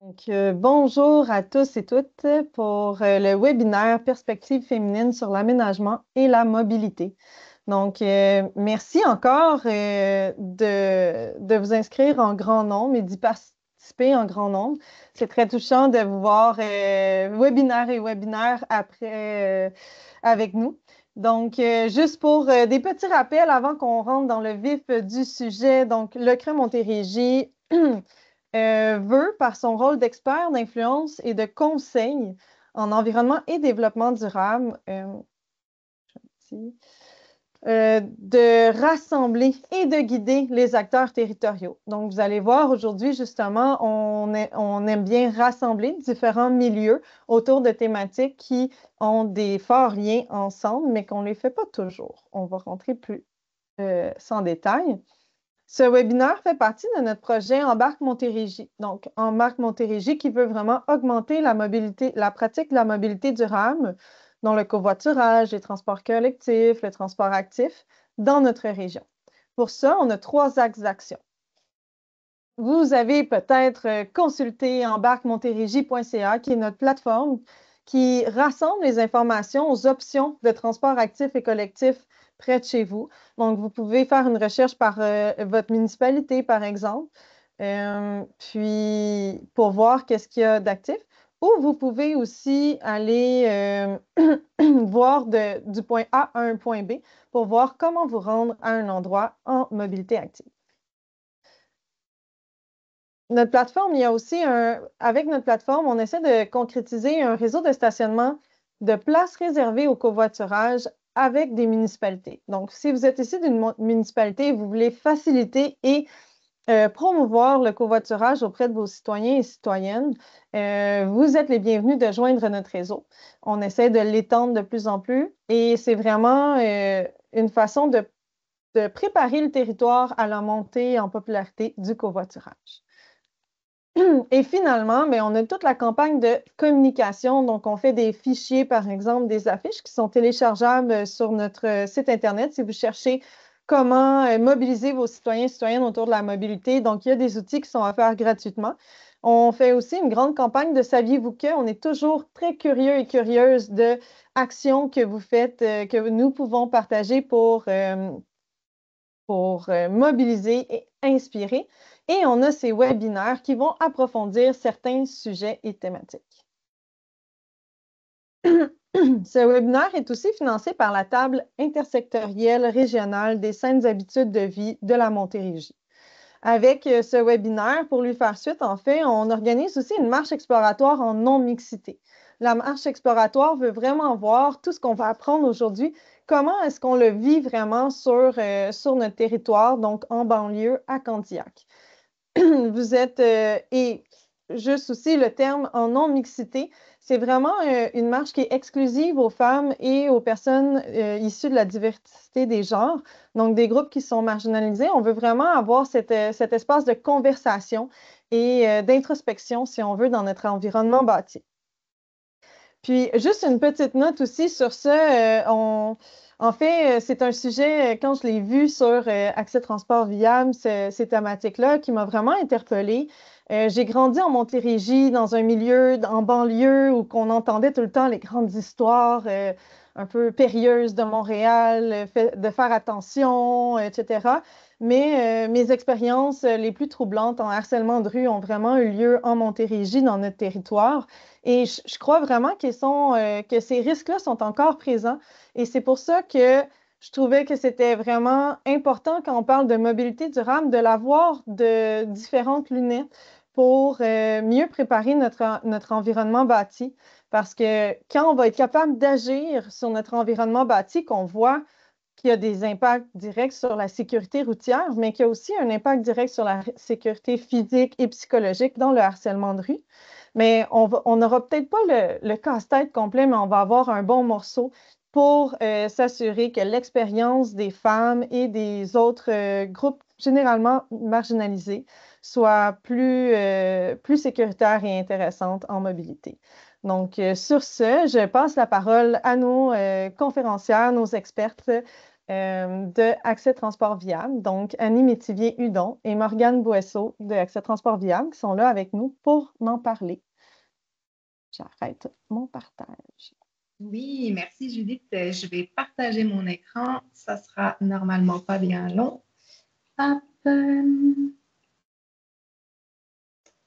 Bonjour à tous et toutes pour le webinaire Perspectives féminines sur l'aménagement et la mobilité. Merci encore de vous inscrire en grand nombre et d'y participer en grand nombre. C'est très touchant de vous voir webinaire et webinaire après avec nous. Juste pour des petits rappels avant qu'on rentre dans le vif du sujet, donc le CRE Montérégie veut, par son rôle d'expert d'influence et de conseil en environnement et développement durable, de rassembler et de guider les acteurs territoriaux. Donc, vous allez voir aujourd'hui, justement, on aime bien rassembler différents milieux autour de thématiques qui ont des forts liens ensemble, mais qu'on ne les fait pas toujours. On va rentrer plus sans détail. Ce webinaire fait partie de notre projet Embarque Montérégie. Donc, Embarque Montérégie qui veut vraiment augmenter la mobilité, la pratique de la mobilité durable, dont le covoiturage, les transports collectifs, le transport actif dans notre région. Pour ça, on a 3 axes d'action. Vous avez peut-être consulté embarquemontérégie.ca, qui est notre plateforme qui rassemble les informations aux options de transport actif et collectif près de chez vous. Donc, vous pouvez faire une recherche par votre municipalité, par exemple, puis pour voir qu'est-ce qu'il y a d'actif. Ou vous pouvez aussi aller voir du point A à un point B pour voir comment vous rendre à un endroit en mobilité active. Notre plateforme, il y a aussi avec notre plateforme, on essaie de concrétiser un réseau de stationnement de places réservées au covoiturage avec des municipalités. Donc, si vous êtes ici d'une municipalité et vous voulez faciliter et promouvoir le covoiturage auprès de vos citoyens et citoyennes, vous êtes les bienvenus de joindre notre réseau. On essaie de l'étendre de plus en plus et c'est vraiment une façon de préparer le territoire à la montée en popularité du covoiturage. Et finalement, on a toute la campagne de communication. Donc, on fait des fichiers, par exemple, des affiches qui sont téléchargeables sur notre site Internet si vous cherchez comment mobiliser vos citoyens et citoyennes autour de la mobilité. Donc, il y a des outils qui sont offerts gratuitement. On fait aussi une grande campagne de Saviez-vous que? On est toujours très curieux et curieuse de actions que vous faites, que nous pouvons partager pour mobiliser et inspirer. Et on a ces webinaires qui vont approfondir certains sujets et thématiques. Ce webinaire est aussi financé par la table intersectorielle régionale des saines habitudes de vie de la Montérégie. Avec ce webinaire, pour lui faire suite, en fait, on organise aussi une marche exploratoire en non-mixité. La marche exploratoire veut vraiment voir tout ce qu'on va apprendre aujourd'hui, comment est-ce qu'on le vit vraiment sur notre territoire, donc en banlieue à Candiac. Vous êtes, et juste aussi le terme en non-mixité, c'est vraiment une marche qui est exclusive aux femmes et aux personnes issues de la diversité des genres, donc des groupes qui sont marginalisés. On veut vraiment avoir cet espace de conversation et d'introspection, si on veut, dans notre environnement bâti. Puis, juste une petite note aussi sur ça, en fait, c'est un sujet, quand je l'ai vu sur Accès Transport Viable, ces thématiques-là, qui m'a vraiment interpellée. J'ai grandi en Montérégie, dans un milieu, en banlieue, où on entendait tout le temps les grandes histoires un peu périlleuses de Montréal, de faire attention, etc. Mais mes expériences les plus troublantes en harcèlement de rue ont vraiment eu lieu en Montérégie, dans notre territoire. Et je crois vraiment que ces risques-là sont encore présents. Et c'est pour ça que je trouvais que c'était vraiment important quand on parle de mobilité durable, de l'avoir de différentes lunettes pour mieux préparer notre environnement bâti. Parce que quand on va être capable d'agir sur notre environnement bâti, qu'on voit qu'il y a des impacts directs sur la sécurité routière, mais qu'il y a aussi un impact direct sur la sécurité physique et psychologique dans le harcèlement de rue. Mais on n'aura peut-être pas le casse-tête complet, mais on va avoir un bon morceau pour s'assurer que l'expérience des femmes et des autres groupes généralement marginalisés soit plus sécuritaire et intéressante en mobilité. Donc, sur ce, je passe la parole à nos conférencières, nos expertes, de Accès Transport Viable, donc Annie Métivier-Hudon et Morgane Boisseau de Accès Transport Viable qui sont là avec nous pour m'en parler. J'arrête mon partage. Oui, merci Judith. Je vais partager mon écran. Ça sera normalement pas bien long. Hop.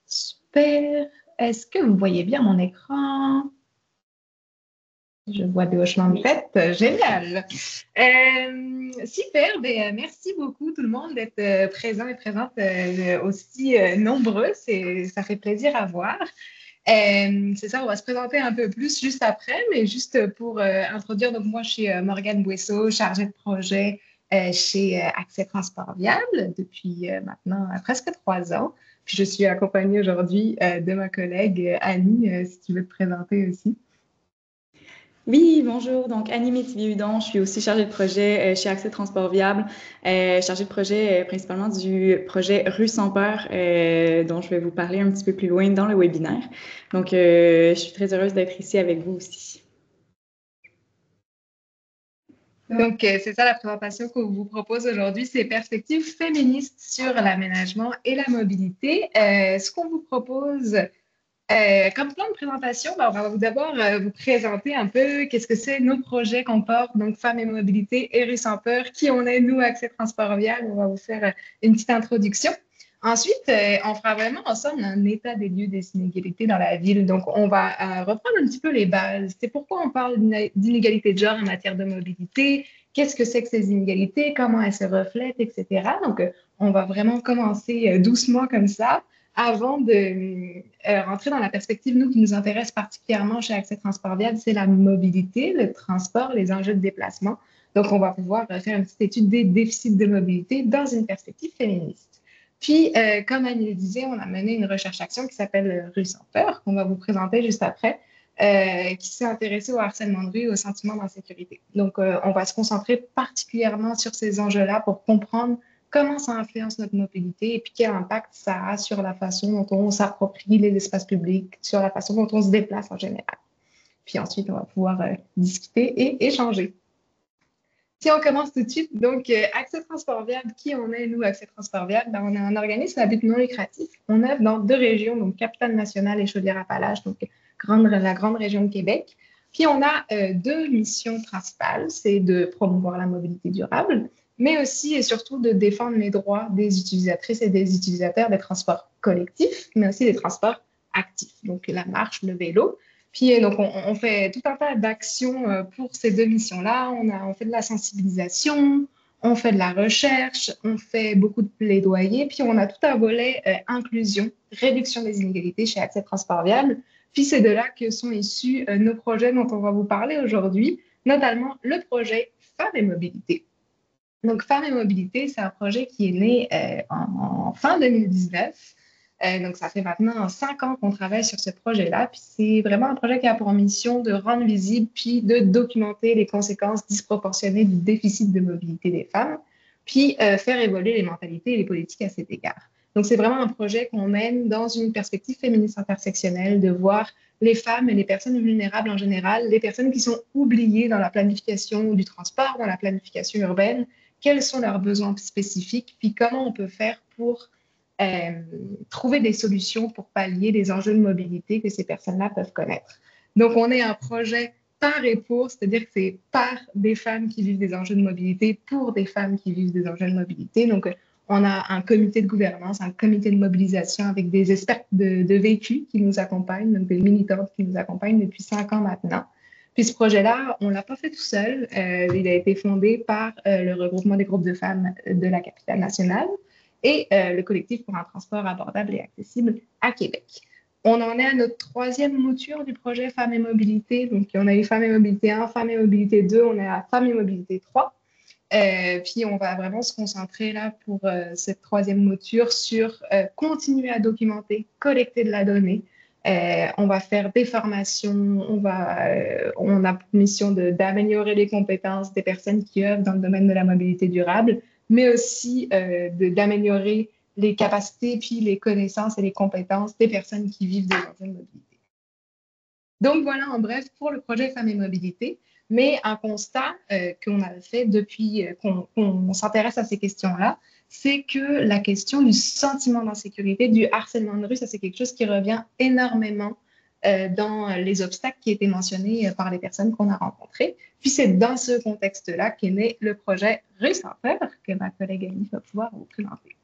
Super. Est-ce que vous voyez bien mon écran? Je vois des hochements de tête. Génial. Super. Merci beaucoup tout le monde d'être présent et présente aussi nombreux. Ça fait plaisir à voir. C'est ça, on va se présenter un peu plus juste après, mais juste pour introduire, donc moi je suis Morgane Boisseau, chargée de projet chez Accès Transport Viable depuis maintenant presque 3 ans. Puis je suis accompagnée aujourd'hui de ma collègue Annie, si tu veux te présenter aussi. Oui, bonjour. Donc, Annie Métivier-Hudon, je suis aussi chargée de projet chez Accès Transport Viable, chargée de projet principalement du projet Rue sans peur, dont je vais vous parler un petit peu plus loin dans le webinaire. Donc, je suis très heureuse d'être ici avec vous aussi. Donc, c'est ça la présentation qu'on vous propose aujourd'hui, c'est perspectives féministes sur l'aménagement et la mobilité. Ce qu'on vous propose comme plan de présentation, on va d'abord vous présenter un peu qu'est-ce que c'est nos projets qu'on porte, donc Femmes et Mobilité et Rue sans peur, qui on est, nous, Accès Transport Viable. On va vous faire une petite introduction. Ensuite, on fera vraiment ensemble un état des lieux des inégalités dans la ville. Donc, on va reprendre un petit peu les bases. C'est pourquoi on parle d'inégalité de genre en matière de mobilité, qu'est-ce que c'est que ces inégalités, comment elles se reflètent, etc. Donc, on va vraiment commencer doucement comme ça avant de rentrer dans la perspective, nous, qui nous intéresse particulièrement chez Accès Transport Viable, c'est la mobilité, le transport, les enjeux de déplacement. Donc, on va pouvoir faire une petite étude des déficits de mobilité dans une perspective féministe. Puis, comme Annie le disait, on a mené une recherche-action qui s'appelle Rue sans peur, qu'on va vous présenter juste après, qui s'est intéressée au harcèlement de rue et au sentiment d'insécurité. Donc, on va se concentrer particulièrement sur ces enjeux-là pour comprendre comment ça influence notre mobilité et puis quel impact ça a sur la façon dont on s'approprie les espaces publics, sur la façon dont on se déplace en général. Puis ensuite, on va pouvoir discuter et échanger. Si on commence tout de suite, donc Accès Transport Viable, qui on est, nous, Accès Transport Viable? Ben, on est un organisme à but non lucratif. On œuvre dans 2 régions, donc Capitale-Nationale et Chaudière-Appalaches, donc la grande région de Québec. Puis on a 2 missions principales, c'est de promouvoir la mobilité durable, mais aussi et surtout de défendre les droits des utilisatrices et des utilisateurs des transports collectifs, mais aussi des transports actifs, donc la marche, le vélo. Puis donc, on fait tout un tas d'actions pour ces 2 missions-là. On fait de la sensibilisation, on fait de la recherche, on fait beaucoup de plaidoyer, puis on a tout un volet inclusion, réduction des inégalités chez Accès Transport Viable. Puis c'est de là que sont issus nos projets dont on va vous parler aujourd'hui, notamment le projet Femmes et Mobilité. Donc, Femmes et Mobilité, c'est un projet qui est né en fin 2019. Donc, ça fait maintenant 5 ans qu'on travaille sur ce projet-là. Puis, c'est vraiment un projet qui a pour mission de rendre visible puis de documenter les conséquences disproportionnées du déficit de mobilité des femmes, puis faire évoluer les mentalités et les politiques à cet égard. Donc, c'est vraiment un projet qu'on mène dans une perspective féministe intersectionnelle, de voir les femmes et les personnes vulnérables en général, les personnes qui sont oubliées dans la planification du transport, dans la planification urbaine, quels sont leurs besoins spécifiques, puis comment on peut faire pour trouver des solutions pour pallier les enjeux de mobilité que ces personnes-là peuvent connaître. Donc, on est un projet par et pour, c'est-à-dire que c'est par des femmes qui vivent des enjeux de mobilité, pour des femmes qui vivent des enjeux de mobilité. Donc, on a un comité de gouvernance, un comité de mobilisation avec des experts de vécu qui nous accompagnent, donc des militantes qui nous accompagnent depuis 5 ans maintenant. Puis ce projet-là, on ne l'a pas fait tout seul. Il a été fondé par le regroupement des groupes de femmes de la Capitale-Nationale et le collectif pour un transport abordable et accessible à Québec. On en est à notre 3e mouture du projet Femmes et Mobilité. Donc, on a eu Femmes et Mobilité 1, Femmes et Mobilité 2, on est à Femmes et Mobilité 3. Puis, on va vraiment se concentrer là pour cette 3e mouture sur continuer à documenter, collecter de la donnée. On va faire des formations, on a pour mission d'améliorer les compétences des personnes qui œuvrent dans le domaine de la mobilité durable, mais aussi d'améliorer les capacités, puis les connaissances et les compétences des personnes qui vivent des enjeux de mobilité. Donc voilà, en bref, pour le projet Femmes et Mobilité. Mais un constat qu'on avait fait depuis qu'on s'intéresse à ces questions-là, c'est que la question du sentiment d'insécurité, du harcèlement de rue, ça c'est quelque chose qui revient énormément dans les obstacles qui étaient mentionnés par les personnes qu'on a rencontrées. Puis c'est dans ce contexte-là qu'est né le projet Rue sans peur que ma collègue Annie va pouvoir vous présenter.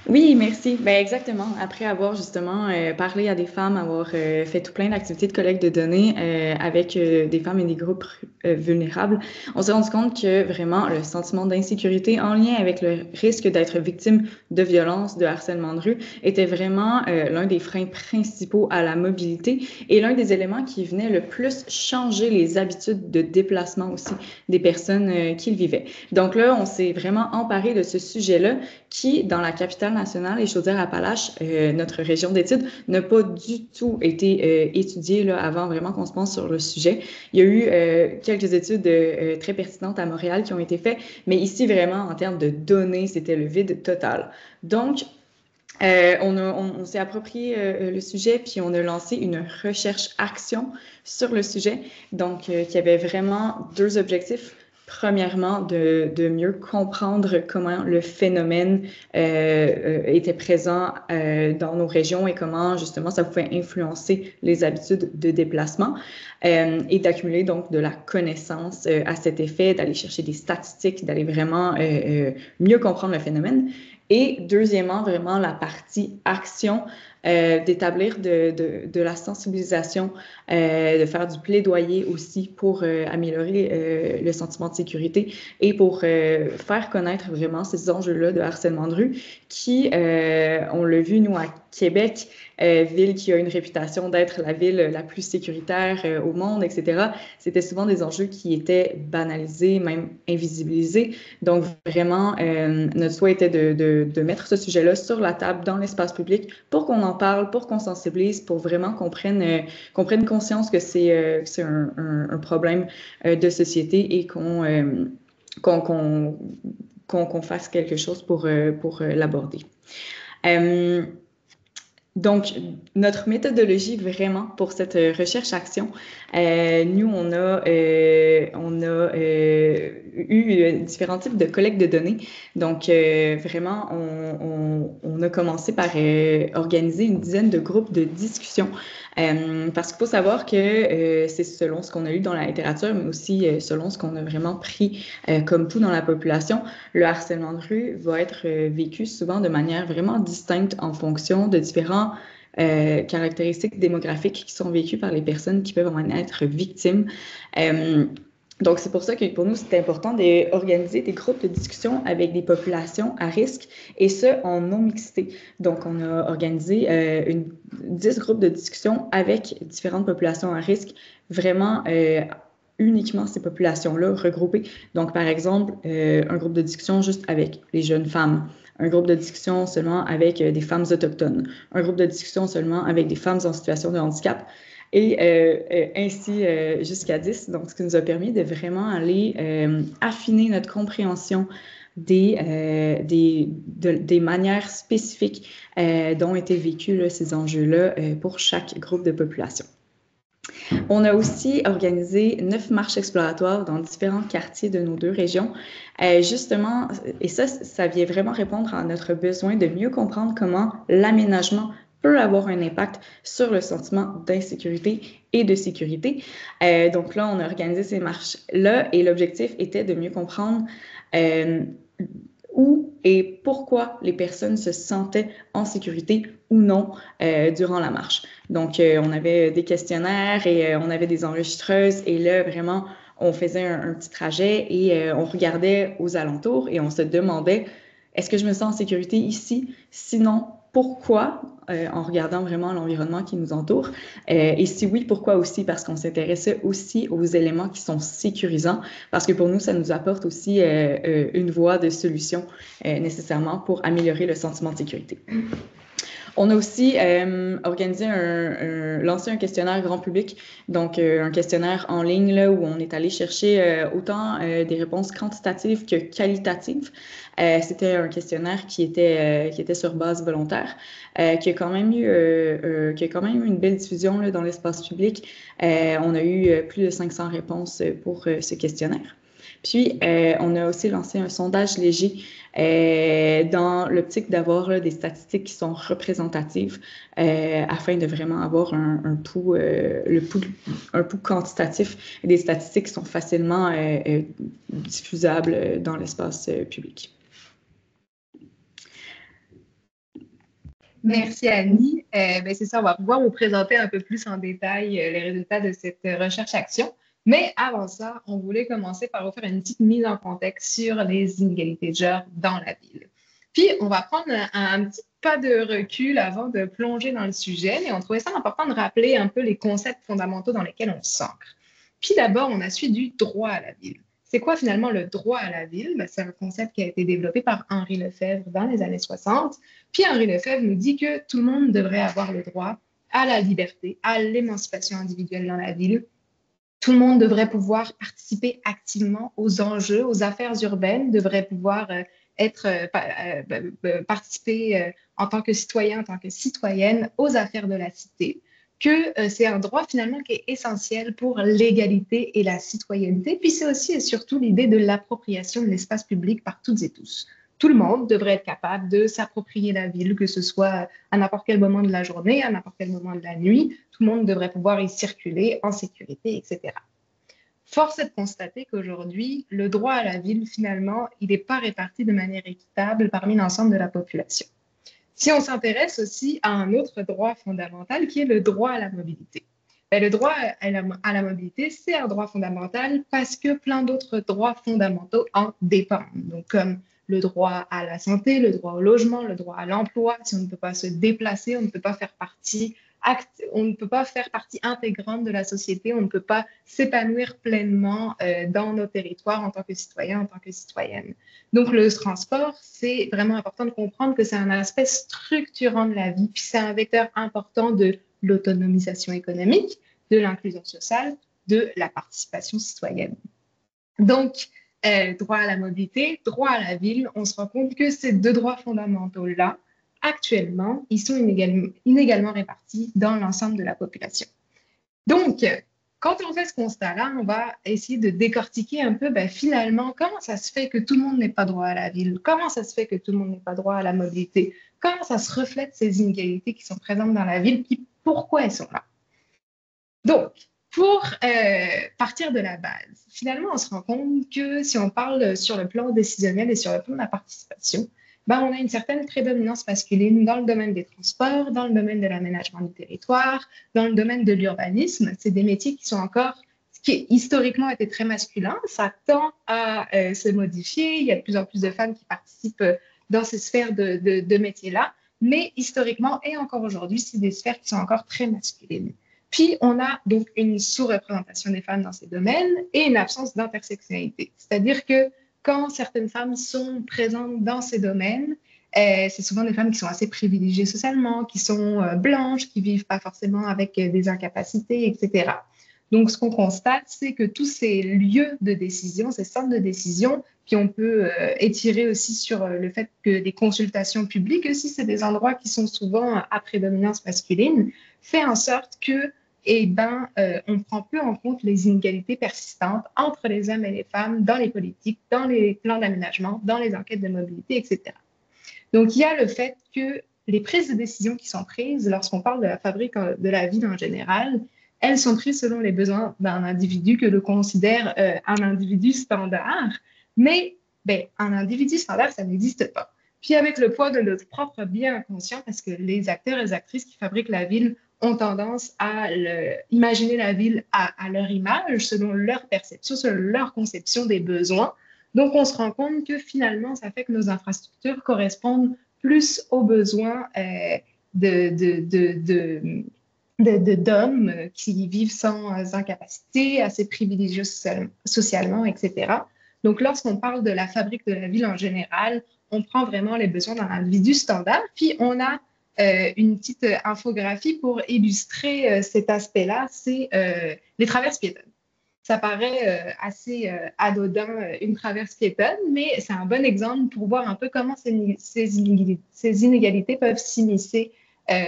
Oui, merci. Ben exactement. Après avoir justement parlé à des femmes, avoir fait tout plein d'activités de collecte de données avec des femmes et des groupes vulnérables, on s'est rendu compte que vraiment le sentiment d'insécurité en lien avec le risque d'être victime de violence, de harcèlement de rue, était vraiment l'un des freins principaux à la mobilité et l'un des éléments qui venait le plus changer les habitudes de déplacement aussi des personnes qui le vivaient. Donc là, on s'est vraiment emparé de ce sujet-là qui, dans la capitale nationale et Chaudière-Appalaches, notre région d'études, n'a pas du tout été étudiée là, avant vraiment qu'on se pense sur le sujet. Il y a eu quelques études très pertinentes à Montréal qui ont été faites, mais ici, vraiment, en termes de données, c'était le vide total. Donc, on s'est approprié le sujet, puis on a lancé une recherche-action sur le sujet, donc qui avait vraiment deux objectifs. Premièrement, de mieux comprendre comment le phénomène était présent dans nos régions et comment justement ça pouvait influencer les habitudes de déplacement et d'accumuler donc de la connaissance à cet effet, d'aller chercher des statistiques, d'aller vraiment mieux comprendre le phénomène. Et deuxièmement, vraiment la partie action, d'établir de la sensibilisation, de faire du plaidoyer aussi pour améliorer le sentiment de sécurité et pour faire connaître vraiment ces enjeux-là de harcèlement de rue qui, on l'a vu, nous, à Québec, ville qui a une réputation d'être la ville la plus sécuritaire au monde, etc. C'était souvent des enjeux qui étaient banalisés, même invisibilisés. Donc, vraiment, notre souhait était de mettre ce sujet-là sur la table dans l'espace public pour qu'on en parle, pour qu'on sensibilise, pour vraiment qu'on prenne conscience que c'est un problème de société et qu'on fasse quelque chose pour l'aborder. Donc, notre méthodologie vraiment pour cette recherche-action, nous, on a eu différents types de collecte de données. Donc, vraiment, on a commencé par organiser une dizaine de groupes de discussion. Parce qu'il faut savoir que c'est selon ce qu'on a lu dans la littérature, mais aussi selon ce qu'on a vraiment pris comme tout dans la population, le harcèlement de rue va être vécu souvent de manière vraiment distincte en fonction de différents caractéristiques démographiques qui sont vécues par les personnes qui peuvent en être victimes. Donc, c'est pour ça que pour nous, c'est important d'organiser des groupes de discussion avec des populations à risque, et ce, en non-mixité. Donc, on a organisé 10 groupes de discussion avec différentes populations à risque, vraiment uniquement ces populations-là regroupées. Donc, par exemple, un groupe de discussion juste avec les jeunes femmes, un groupe de discussion seulement avec des femmes autochtones, un groupe de discussion seulement avec des femmes en situation de handicap, et ainsi jusqu'à 10. Donc, ce qui nous a permis de vraiment aller affiner notre compréhension des manières spécifiques dont étaient vécus là, ces enjeux-là pour chaque groupe de population. On a aussi organisé 9 marches exploratoires dans différents quartiers de nos deux régions, justement, et ça vient vraiment répondre à notre besoin de mieux comprendre comment l'aménagement peut avoir un impact sur le sentiment d'insécurité et de sécurité. Donc là, on a organisé ces marches-là et l'objectif était de mieux comprendre où et pourquoi les personnes se sentaient en sécurité ou non durant la marche. Donc, on avait des questionnaires et on avait des enregistreuses et là, vraiment, on faisait un petit trajet et on regardait aux alentours et on se demandait, est-ce que je me sens en sécurité ici? Sinon, pourquoi, en regardant vraiment l'environnement qui nous entoure. Et si oui, pourquoi aussi? Parce qu'on s'intéressait aussi aux éléments qui sont sécurisants, parce que pour nous, ça nous apporte aussi une voie de solution nécessairement pour améliorer le sentiment de sécurité. On a aussi lancé un questionnaire grand public, donc un questionnaire en ligne là, où on est allé chercher autant des réponses quantitatives que qualitatives. C'était un questionnaire qui était sur base volontaire, qui a quand même eu une belle diffusion là, dans l'espace public. On a eu plus de 500 réponses pour ce questionnaire. Puis, on a aussi lancé un sondage léger dans l'optique d'avoir des statistiques qui sont représentatives afin de vraiment avoir un pouls quantitatif et des statistiques qui sont facilement diffusables dans l'espace public. Merci Annie. C'est ça, on va pouvoir vous présenter un peu plus en détail les résultats de cette recherche-action. Mais avant ça, on voulait commencer par vous faire une petite mise en contexte sur les inégalités de genre dans la ville. Puis, on va prendre un petit pas de recul avant de plonger dans le sujet, mais on trouvait ça important de rappeler un peu les concepts fondamentaux dans lesquels on s'ancre. Puis d'abord, on a suivi du droit à la ville. C'est quoi finalement le droit à la ville? C'est un concept qui a été développé par Henri Lefebvre dans les années 60. Puis Henri Lefebvre nous dit que tout le monde devrait avoir le droit à la liberté, à l'émancipation individuelle dans la ville. Tout le monde devrait pouvoir participer activement aux enjeux, aux affaires urbaines, devrait pouvoir participer en tant que citoyen, en tant que citoyenne aux affaires de la cité, que c'est un droit finalement qui est essentiel pour l'égalité et la citoyenneté. Puis c'est aussi et surtout l'idée de l'appropriation de l'espace public par toutes et tous. Tout le monde devrait être capable de s'approprier la ville, que ce soit à n'importe quel moment de la journée, à n'importe quel moment de la nuit. Tout le monde devrait pouvoir y circuler en sécurité, etc. Force est de constater qu'aujourd'hui, le droit à la ville, finalement, il n'est pas réparti de manière équitable parmi l'ensemble de la population. Si on s'intéresse aussi à un autre droit fondamental qui est le droit à la mobilité. Le droit à la mobilité, c'est un droit fondamental parce que plein d'autres droits fondamentaux en dépendent. Donc, comme le droit à la santé, le droit au logement, le droit à l'emploi. Si on ne peut pas se déplacer, on ne peut pas faire partie intégrante de la société, on ne peut pas s'épanouir pleinement dans nos territoires en tant que citoyen, en tant que citoyenne. Donc, le transport, c'est vraiment important de comprendre que c'est un aspect structurant de la vie, puis c'est un vecteur important de l'autonomisation économique, de l'inclusion sociale, de la participation citoyenne. Donc, droit à la mobilité, droit à la ville, on se rend compte que ces deux droits fondamentaux-là, actuellement, ils sont inégalement répartis dans l'ensemble de la population. Donc, quand on fait ce constat-là, on va essayer de décortiquer un peu, finalement, comment ça se fait que tout le monde n'ait pas droit à la ville? Comment ça se fait que tout le monde n'ait pas droit à la mobilité? Comment ça se reflète ces inégalités qui sont présentes dans la ville? Puis pourquoi elles sont là? Donc, pour partir de la base, finalement, on se rend compte que si on parle sur le plan décisionnel et sur le plan de la participation, on a une certaine prédominance masculine dans le domaine des transports, dans le domaine de l'aménagement du territoire, dans le domaine de l'urbanisme. C'est des métiers qui historiquement étaient très masculins. Ça tend à se modifier. Il y a de plus en plus de femmes qui participent dans ces sphères de métiers-là. Mais historiquement et encore aujourd'hui, c'est des sphères qui sont encore très masculines. Puis, on a donc une sous-représentation des femmes dans ces domaines et une absence d'intersectionnalité. C'est-à-dire que quand certaines femmes sont présentes dans ces domaines, c'est souvent des femmes qui sont assez privilégiées socialement, qui sont blanches, qui ne vivent pas forcément avec des incapacités, etc. Donc, ce qu'on constate, c'est que tous ces lieux de décision, ces centres de décision, puis on peut étirer aussi sur le fait que les consultations publiques aussi, c'est des endroits qui sont souvent à prédominance masculine, fait en sorte que on prend peu en compte les inégalités persistantes entre les hommes et les femmes dans les politiques, dans les plans d'aménagement, dans les enquêtes de mobilité, etc. Donc, il y a le fait que les prises de décision qui sont prises lorsqu'on parle de la fabrique de la ville en général, elles sont prises selon les besoins d'un individu que l'on considère un individu standard. Mais un individu standard, ça n'existe pas. Puis avec le poids de notre propre bien inconscient, parce que les acteurs et les actrices qui fabriquent la ville ont tendance à imaginer la ville à leur image, selon leur perception, selon leur conception des besoins. Donc, on se rend compte que finalement, ça fait que nos infrastructures correspondent plus aux besoins d'hommes qui vivent sans incapacité, assez privilégiés socialement, etc. Donc, lorsqu'on parle de la fabrique de la ville en général, on prend vraiment les besoins d'un individu standard, puis on a une petite infographie pour illustrer cet aspect-là, c'est les traverses piétonnes. Ça paraît assez anodin, une traverse piétonne, mais c'est un bon exemple pour voir un peu comment ces inégalités peuvent s'immiscer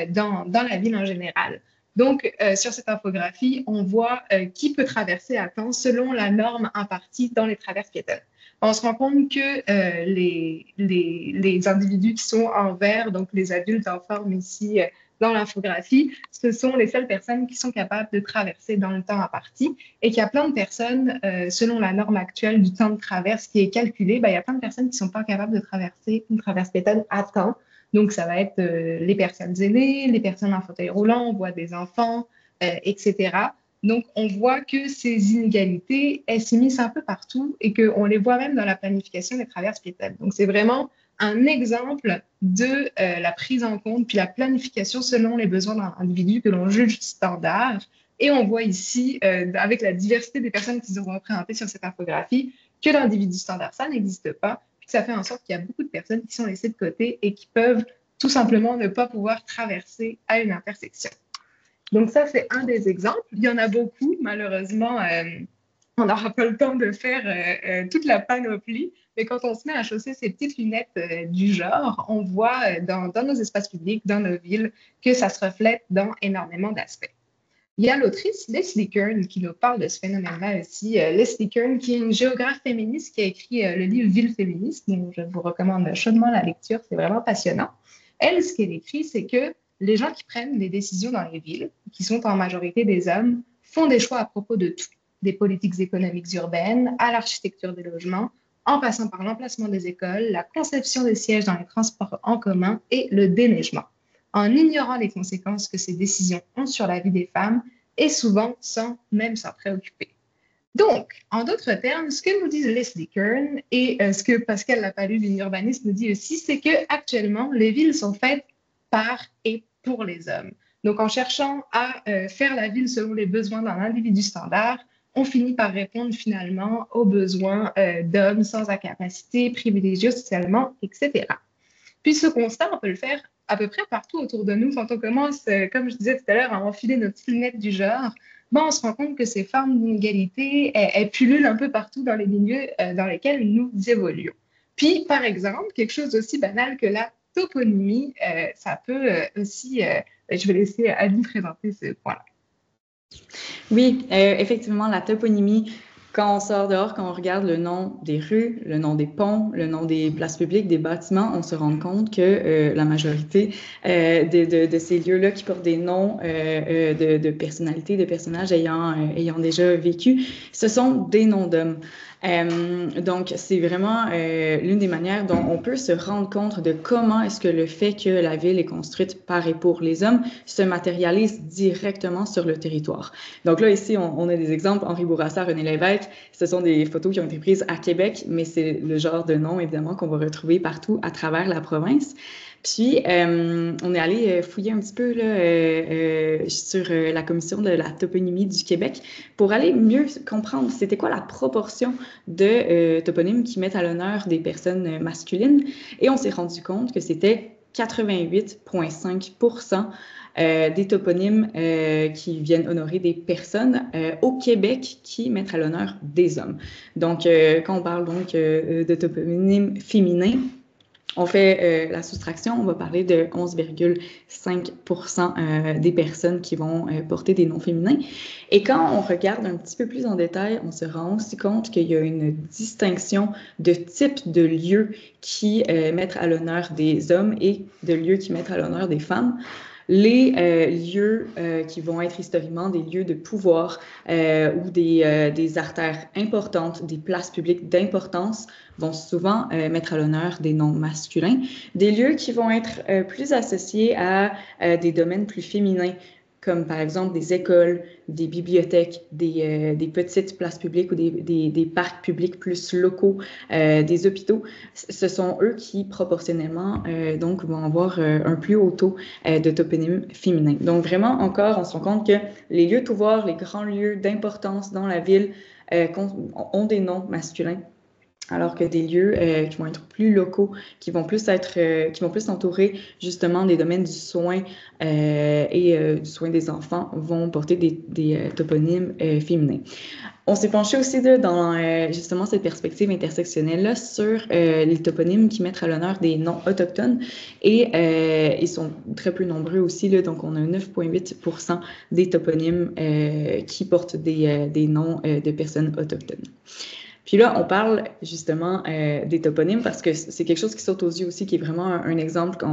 dans la ville en général. Donc, sur cette infographie, on voit qui peut traverser à temps selon la norme impartie dans les traverses piétonnes. On se rend compte que les individus qui sont en vert, donc les adultes en forme ici dans l'infographie, ce sont les seules personnes qui sont capables de traverser dans le temps imparti et qu'il y a plein de personnes, selon la norme actuelle du temps de traverse qui est calculée, il y a plein de personnes qui ne sont pas capables de traverser une traverse piétonne à temps. Donc, ça va être les personnes aînées, les personnes en fauteuil roulant, on voit des enfants, etc. Donc, on voit que ces inégalités, elles s'immiscent un peu partout et qu'on les voit même dans la planification des traverses piétonnes. Donc, c'est vraiment un exemple de la prise en compte puis la planification selon les besoins d'un individu que l'on juge standard. Et on voit ici, avec la diversité des personnes qui seront représentées sur cette infographie, que l'individu standard, ça n'existe pas. Puis ça fait en sorte qu'il y a beaucoup de personnes qui sont laissées de côté et qui peuvent tout simplement ne pas pouvoir traverser à une intersection. Donc ça, c'est un des exemples. Il y en a beaucoup, malheureusement. On n'aura pas le temps de faire toute la panoplie, mais quand on se met à chausser ces petites lunettes du genre, on voit dans nos espaces publics, dans nos villes, que ça se reflète dans énormément d'aspects. Il y a l'autrice Leslie Kern qui nous parle de ce phénomène-là aussi. Leslie Kern, qui est une géographe féministe qui a écrit le livre Ville féministe, donc je vous recommande chaudement la lecture, c'est vraiment passionnant. Elle, ce qu'elle écrit, c'est que les gens qui prennent les décisions dans les villes, qui sont en majorité des hommes, font des choix à propos de tout, des politiques économiques urbaines, à l'architecture des logements, en passant par l'emplacement des écoles, la conception des sièges dans les transports en commun et le déneigement, en ignorant les conséquences que ces décisions ont sur la vie des femmes et souvent sans même s'en préoccuper. Donc, en d'autres termes, ce que nous dit Leslie Kern et ce que Pascal Lapalus, une urbaniste, nous dit aussi, c'est qu'actuellement, les villes sont faites par et pour les hommes. Donc, en cherchant à faire la ville selon les besoins d'un individu standard, on finit par répondre finalement aux besoins d'hommes sans incapacité, privilégiés socialement, etc. Puis ce constat, on peut le faire à peu près partout autour de nous. Quand on commence, comme je disais tout à l'heure, à enfiler nos petites lunettes du genre, on se rend compte que ces formes d'inégalité, elles pullulent un peu partout dans les milieux dans lesquels nous évoluons. Puis, par exemple, quelque chose d'aussi banal que la toponymie, ça peut aussi... je vais laisser Annie présenter ce point-là. Oui, effectivement, la toponymie, quand on sort dehors, quand on regarde le nom des rues, le nom des ponts, le nom des places publiques, des bâtiments, on se rend compte que la majorité de ces lieux-là qui portent des noms de personnalités, de personnages ayant déjà vécu, ce sont des noms d'hommes. Donc, c'est vraiment l'une des manières dont on peut se rendre compte de comment est-ce que le fait que la ville est construite par et pour les hommes se matérialise directement sur le territoire. Donc là, ici, on a des exemples. Henri Bourassa, René Lévesque, ce sont des photos qui ont été prises à Québec, mais c'est le genre de nom, évidemment, qu'on va retrouver partout à travers la province. Puis, on est allé fouiller un petit peu là, sur la commission de la toponymie du Québec pour aller mieux comprendre c'était quoi la proportion de toponymes qui mettent à l'honneur des personnes masculines. Et on s'est rendu compte que c'était 88,5% des toponymes qui viennent honorer des personnes au Québec qui mettent à l'honneur des hommes. Donc, quand on parle donc de toponymes féminins, on fait la soustraction, on va parler de 11,5% des personnes qui vont porter des noms féminins. Et quand on regarde un petit peu plus en détail, on se rend aussi compte qu'il y a une distinction de type de lieux qui mettent à l'honneur des hommes et de lieux qui mettent à l'honneur des femmes. Les lieux qui vont être historiquement des lieux de pouvoir ou des artères importantes, des places publiques d'importance, vont souvent mettre à l'honneur des noms masculins. Des lieux qui vont être plus associés à des domaines plus féminins, comme par exemple des écoles, des bibliothèques, des petites places publiques ou des parcs publics plus locaux, des hôpitaux. Ce sont eux qui, proportionnellement, donc, vont avoir un plus haut taux de toponymes féminins. Donc, vraiment, encore, on se rend compte que les lieux de pouvoir, les grands lieux d'importance dans la ville ont des noms masculins. alors que des lieux qui vont être plus locaux, qui vont plus entourer justement des domaines du soin et du soin des enfants, vont porter des toponymes féminins. On s'est penché aussi dans justement cette perspective intersectionnelle-là sur les toponymes qui mettent à l'honneur des noms autochtones et ils sont très peu nombreux aussi, là, donc on a 9,8% des toponymes qui portent des noms de personnes autochtones. Puis là, on parle justement des toponymes parce que c'est quelque chose qui saute aux yeux aussi, qui est vraiment un exemple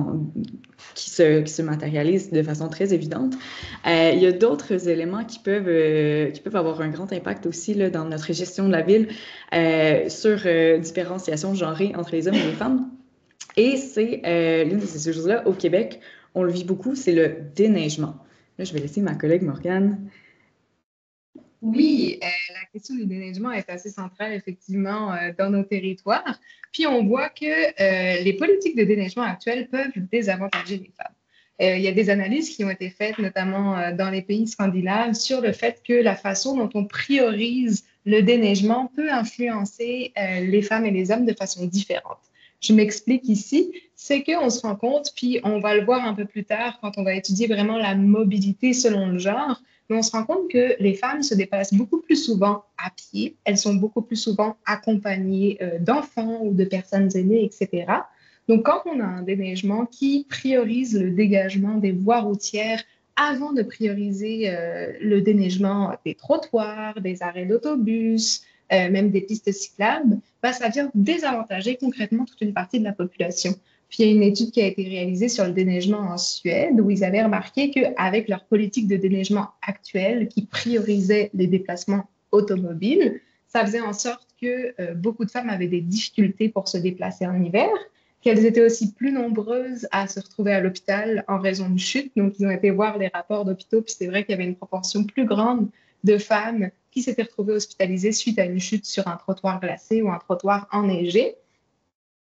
qui se matérialise de façon très évidente. Il y a d'autres éléments qui peuvent avoir un grand impact aussi là, dans notre gestion de la ville sur différenciation genrée entre les hommes et les femmes. Et c'est l'une de ces choses-là, au Québec, on le vit beaucoup, c'est le déneigement. Là, je vais laisser ma collègue Morgane. Oui, la question du déneigement est assez centrale, effectivement, dans nos territoires. Puis, on voit que les politiques de déneigement actuelles peuvent désavantager les femmes. Il y a des analyses qui ont été faites, notamment dans les pays scandinaves, sur le fait que la façon dont on priorise le déneigement peut influencer les femmes et les hommes de façon différente. Je m'explique ici, c'est qu'on se rend compte, puis on va le voir un peu plus tard quand on va étudier vraiment la mobilité selon le genre, mais on se rend compte que les femmes se déplacent beaucoup plus souvent à pied, elles sont beaucoup plus souvent accompagnées d'enfants ou de personnes aînées, etc. Donc, quand on a un déneigement qui priorise le dégagement des voies routières avant de prioriser le déneigement des trottoirs, des arrêts d'autobus, même des pistes cyclables, bah, ça vient désavantager concrètement toute une partie de la population. Puis il y a une étude qui a été réalisée sur le déneigement en Suède où ils avaient remarqué qu'avec leur politique de déneigement actuelle qui priorisait les déplacements automobiles, ça faisait en sorte que beaucoup de femmes avaient des difficultés pour se déplacer en hiver, qu'elles étaient aussi plus nombreuses à se retrouver à l'hôpital en raison de chutes. Donc, ils ont été voir les rapports d'hôpitaux, puis c'est vrai qu'il y avait une proportion plus grande de femmes qui s'étaient retrouvées hospitalisées suite à une chute sur un trottoir glacé ou un trottoir enneigé.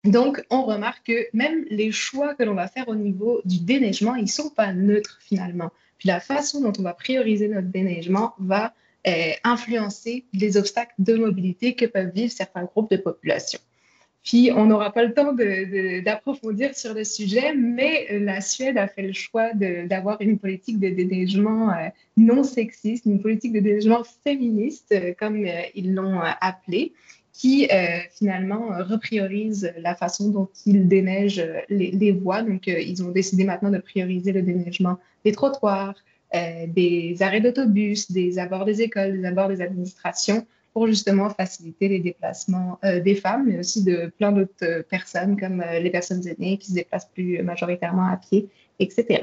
Donc, on remarque que même les choix que l'on va faire au niveau du déneigement, ils ne sont pas neutres finalement. Puis la façon dont on va prioriser notre déneigement va influencer les obstacles de mobilité que peuvent vivre certains groupes de population. Puis, on n'aura pas le temps d'approfondir sur le sujet, mais la Suède a fait le choix d'avoir une politique de déneigement non sexiste, une politique de déneigement féministe, comme ils l'ont appelé, qui finalement repriorise la façon dont ils déneigent les voies. Donc, ils ont décidé maintenant de prioriser le déneigement des trottoirs, des arrêts d'autobus, des abords des écoles, des abords des administrations, pour justement faciliter les déplacements des femmes, mais aussi de plein d'autres personnes, comme les personnes aînées qui se déplacent plus majoritairement à pied, etc.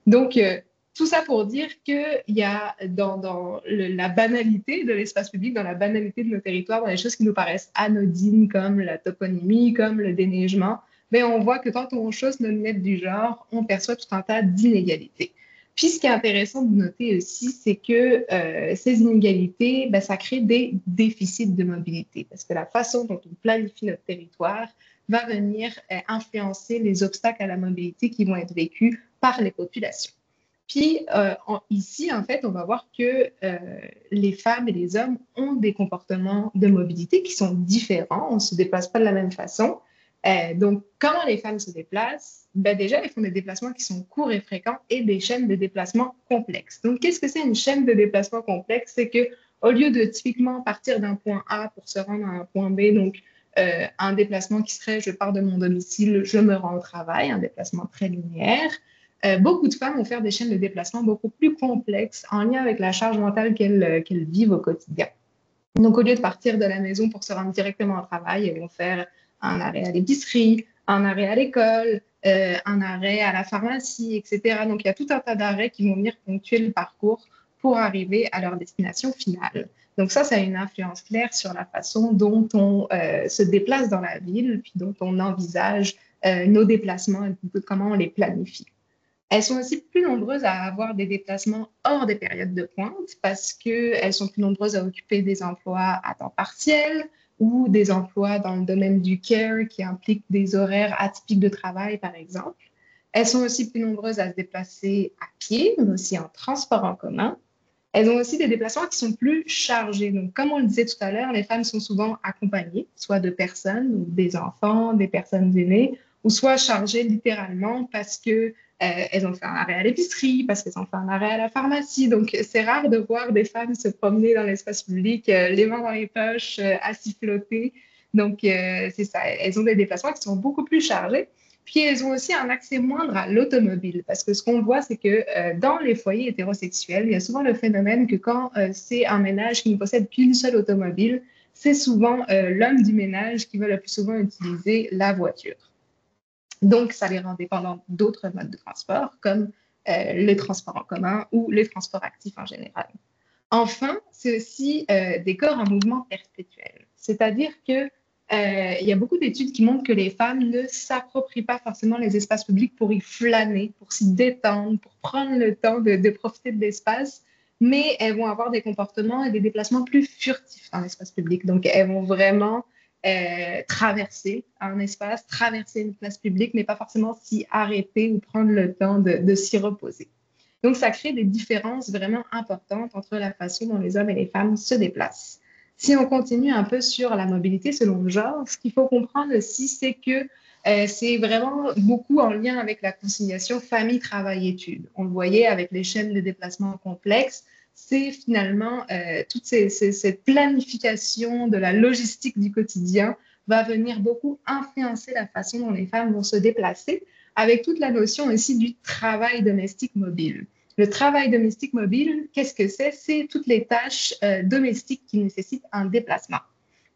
Donc, tout ça pour dire qu'il y a dans la banalité de l'espace public, dans la banalité de nos territoires, dans les choses qui nous paraissent anodines, comme la toponymie, comme le déneigement, mais on voit que quand on chausse nos lunettes du genre, on perçoit tout un tas d'inégalités. Puis, ce qui est intéressant de noter aussi, c'est que ces inégalités, ben, ça crée des déficits de mobilité parce que la façon dont on planifie notre territoire va venir influencer les obstacles à la mobilité qui vont être vécus par les populations. Puis, ici, en fait, on va voir que les femmes et les hommes ont des comportements de mobilité qui sont différents. On ne se déplace pas de la même façon. Donc, comment les femmes se déplacent? Ben déjà, elles font des déplacements qui sont courts et fréquents et des chaînes de déplacement complexes. Donc, qu'est-ce que c'est une chaîne de déplacement complexe? C'est qu'au lieu de typiquement partir d'un point A pour se rendre à un point B, donc un déplacement qui serait je pars de mon domicile, je me rends au travail, un déplacement très linéaire, beaucoup de femmes vont faire des chaînes de déplacement beaucoup plus complexes en lien avec la charge mentale qu'elles vivent au quotidien. Donc, au lieu de partir de la maison pour se rendre directement au travail, elles vont faire un arrêt à l'épicerie, un arrêt à l'école, un arrêt à la pharmacie, etc. Donc, il y a tout un tas d'arrêts qui vont venir ponctuer le parcours pour arriver à leur destination finale. Donc, ça a une influence claire sur la façon dont on se déplace dans la ville, puis dont on envisage nos déplacements et comment on les planifie. Elles sont aussi plus nombreuses à avoir des déplacements hors des périodes de pointe parce qu'elles sont plus nombreuses à occuper des emplois à temps partiel ou des emplois dans le domaine du care qui impliquent des horaires atypiques de travail, par exemple. Elles sont aussi plus nombreuses à se déplacer à pied, mais aussi en transport en commun. Elles ont aussi des déplacements qui sont plus chargés. Donc, comme on le disait tout à l'heure, les femmes sont souvent accompagnées, soit de personnes, ou des enfants, des personnes aînées, ou soit chargées littéralement parce que elles ont fait un arrêt à l'épicerie, parce qu'elles ont fait un arrêt à la pharmacie. Donc, c'est rare de voir des femmes se promener dans l'espace public, les mains dans les poches, à siffloter. Donc, c'est ça. Elles ont des déplacements qui sont beaucoup plus chargés. Puis, elles ont aussi un accès moindre à l'automobile. Parce que ce qu'on voit, c'est que dans les foyers hétérosexuels, il y a souvent le phénomène que quand c'est un ménage qui ne possède qu'une seule automobile, c'est souvent l'homme du ménage qui va le plus souvent utiliser la voiture. Donc, ça les rend dépendants d'autres modes de transport, comme les transports en commun ou les transports actifs en général. Enfin, c'est aussi des corps en mouvement perpétuel. C'est-à-dire que il y a beaucoup d'études qui montrent que les femmes ne s'approprient pas forcément les espaces publics pour y flâner, pour s'y détendre, pour prendre le temps de profiter de l'espace, mais elles vont avoir des comportements et des déplacements plus furtifs dans l'espace public. Donc, elles vont vraiment traverser un espace, traverser une place publique, mais pas forcément s'y arrêter ou prendre le temps de s'y reposer. Donc, ça crée des différences vraiment importantes entre la façon dont les hommes et les femmes se déplacent. Si on continue un peu sur la mobilité selon le genre, ce qu'il faut comprendre aussi, c'est que c'est vraiment beaucoup en lien avec la conciliation famille, travail, études. On le voyait avec les chaînes de déplacement complexes. C'est finalement toute cette planification de la logistique du quotidien va venir beaucoup influencer la façon dont les femmes vont se déplacer, avec toute la notion aussi du travail domestique mobile. Le travail domestique mobile, qu'est-ce que c'est? C'est toutes les tâches domestiques qui nécessitent un déplacement.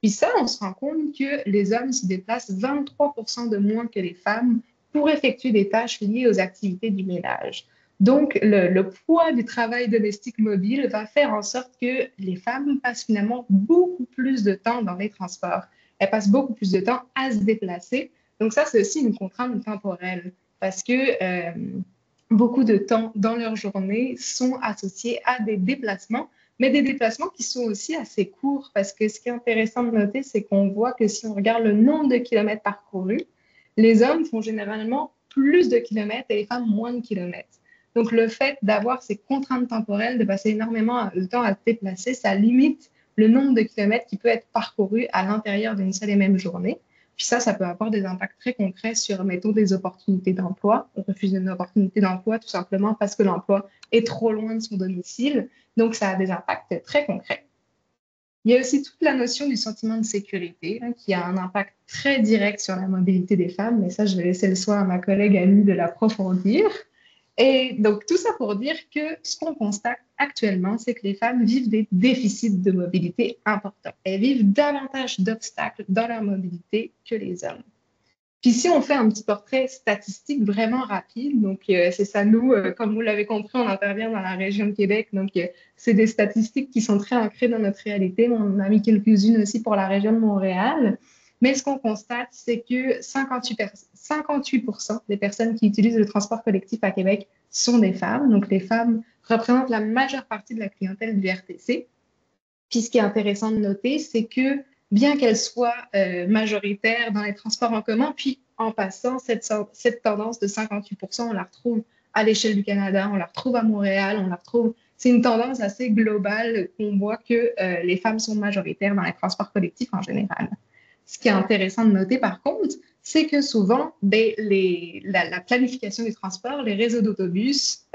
Puis ça, on se rend compte que les hommes se déplacent 23% de moins que les femmes pour effectuer des tâches liées aux activités du ménage. Donc, le poids du travail domestique mobile va faire en sorte que les femmes passent finalement beaucoup plus de temps dans les transports. Elles passent beaucoup plus de temps à se déplacer. Donc ça, c'est aussi une contrainte temporelle parce que beaucoup de temps dans leur journée sont associés à des déplacements, mais des déplacements qui sont aussi assez courts parce que ce qui est intéressant de noter, c'est qu'on voit que si on regarde le nombre de kilomètres parcourus, les hommes font généralement plus de kilomètres et les femmes moins de kilomètres. Donc, le fait d'avoir ces contraintes temporelles, de passer énormément de temps à se déplacer, ça limite le nombre de kilomètres qui peut être parcouru à l'intérieur d'une seule et même journée. Puis ça peut avoir des impacts très concrets sur, mettons, des opportunités d'emploi. On refuse une opportunité d'emploi tout simplement parce que l'emploi est trop loin de son domicile. Donc, ça a des impacts très concrets. Il y a aussi toute la notion du sentiment de sécurité qui a un impact très direct sur la mobilité des femmes, mais ça, je vais laisser le soin à ma collègue Annie de l'approfondir. Et donc, tout ça pour dire que ce qu'on constate actuellement, c'est que les femmes vivent des déficits de mobilité importants. Elles vivent davantage d'obstacles dans leur mobilité que les hommes. Puis si on fait un petit portrait statistique vraiment rapide, donc c'est ça, nous, comme vous l'avez compris, on intervient dans la région de Québec, donc c'est des statistiques qui sont très ancrées dans notre réalité. On en a mis quelques-unes aussi pour la région de Montréal. Mais ce qu'on constate, c'est que 58% des personnes qui utilisent le transport collectif à Québec sont des femmes. Donc les femmes représentent la majeure partie de la clientèle du RTC. Puis ce qui est intéressant de noter, c'est que bien qu'elles soient majoritaires dans les transports en commun, puis en passant, cette tendance de 58%, on la retrouve à l'échelle du Canada, on la retrouve à Montréal, on la retrouve. C'est une tendance assez globale qu'on voit que les femmes sont majoritaires dans les transports collectifs en général. Ce qui est intéressant de noter, par contre, c'est que souvent, la planification des transports, les réseaux d'autobus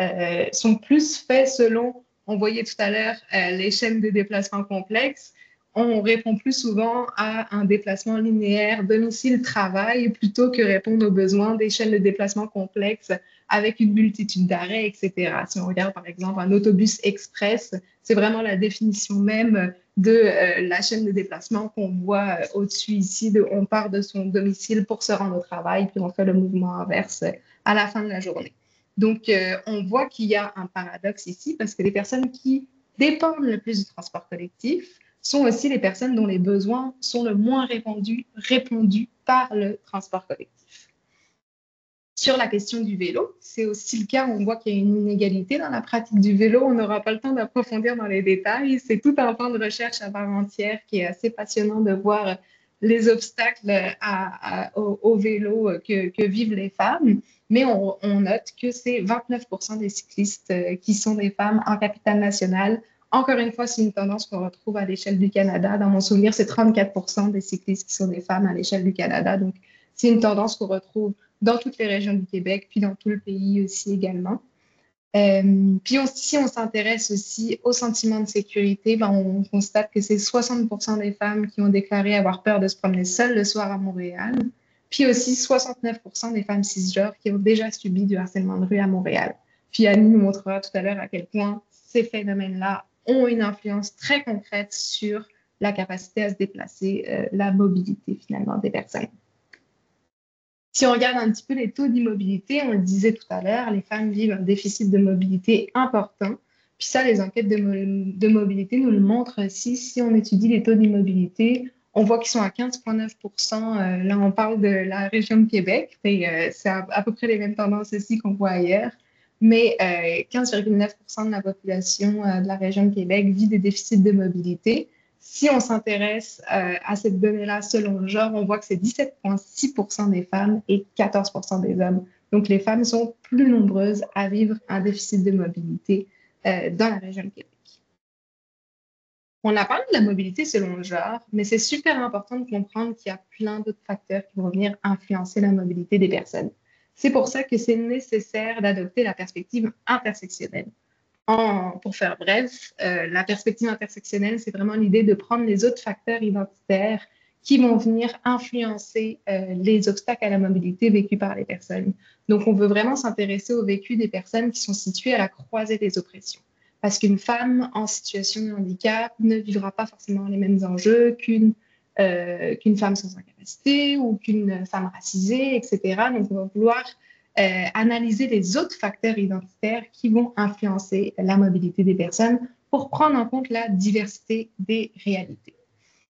sont plus faits selon, on voyait tout à l'heure, les chaînes de déplacement complexes. On répond plus souvent à un déplacement linéaire domicile-travail plutôt que répondre aux besoins des chaînes de déplacement complexes avec une multitude d'arrêts, etc. Si on regarde par exemple un autobus express, c'est vraiment la définition même de la chaîne de déplacement qu'on voit au-dessus ici. On part de son domicile pour se rendre au travail, puis on fait le mouvement inverse à la fin de la journée. Donc, on voit qu'il y a un paradoxe ici parce que les personnes qui dépendent le plus du transport collectif sont aussi les personnes dont les besoins sont le moins répondus par le transport collectif. Sur la question du vélo, c'est aussi le cas où on voit qu'il y a une inégalité dans la pratique du vélo. On n'aura pas le temps d'approfondir dans les détails. C'est tout un pan de recherche à part entière qui est assez passionnant de voir les obstacles au vélo que vivent les femmes. Mais on note que c'est 29% des cyclistes qui sont des femmes en capitale nationale Encore une fois, c'est une tendance qu'on retrouve à l'échelle du Canada. Dans mon souvenir, c'est 34% des cyclistes qui sont des femmes à l'échelle du Canada. Donc, c'est une tendance qu'on retrouve dans toutes les régions du Québec, puis dans tout le pays aussi également. Puis si on s'intéresse aussi au sentiment de sécurité, ben, on constate que c'est 60% des femmes qui ont déclaré avoir peur de se promener seules le soir à Montréal. Puis aussi 69% des femmes cisgenres qui ont déjà subi du harcèlement de rue à Montréal. Puis Annie nous montrera tout à l'heure à quel point ces phénomènes-là ont une influence très concrète sur la capacité à se déplacer, la mobilité finalement des personnes. Si on regarde un petit peu les taux d'immobilité, on le disait tout à l'heure, les femmes vivent un déficit de mobilité important. Puis ça, les enquêtes de mobilité nous le montrent aussi. Si on étudie les taux d'immobilité, on voit qu'ils sont à 15,9%. Là, on parle de la région de Québec. C'est à peu près les mêmes tendances aussi qu'on voit ailleurs. Mais 15,9% de la population de la région de Québec vit des déficits de mobilité. Si on s'intéresse à cette donnée-là selon le genre, on voit que c'est 17,6% des femmes et 14% des hommes. Donc, les femmes sont plus nombreuses à vivre un déficit de mobilité dans la région de Québec. On a parlé de la mobilité selon le genre, mais c'est super important de comprendre qu'il y a plein d'autres facteurs qui vont venir influencer la mobilité des personnes. C'est pour ça que c'est nécessaire d'adopter la perspective intersectionnelle. Pour faire bref, la perspective intersectionnelle, c'est vraiment l'idée de prendre les autres facteurs identitaires qui vont venir influencer les obstacles à la mobilité vécus par les personnes. Donc, on veut vraiment s'intéresser au vécu des personnes qui sont situées à la croisée des oppressions. Parce qu'une femme en situation de handicap ne vivra pas forcément les mêmes enjeux qu'une femme sans incapacité ou qu'une femme racisée, etc. Donc, on va vouloir analyser les autres facteurs identitaires qui vont influencer la mobilité des personnes pour prendre en compte la diversité des réalités.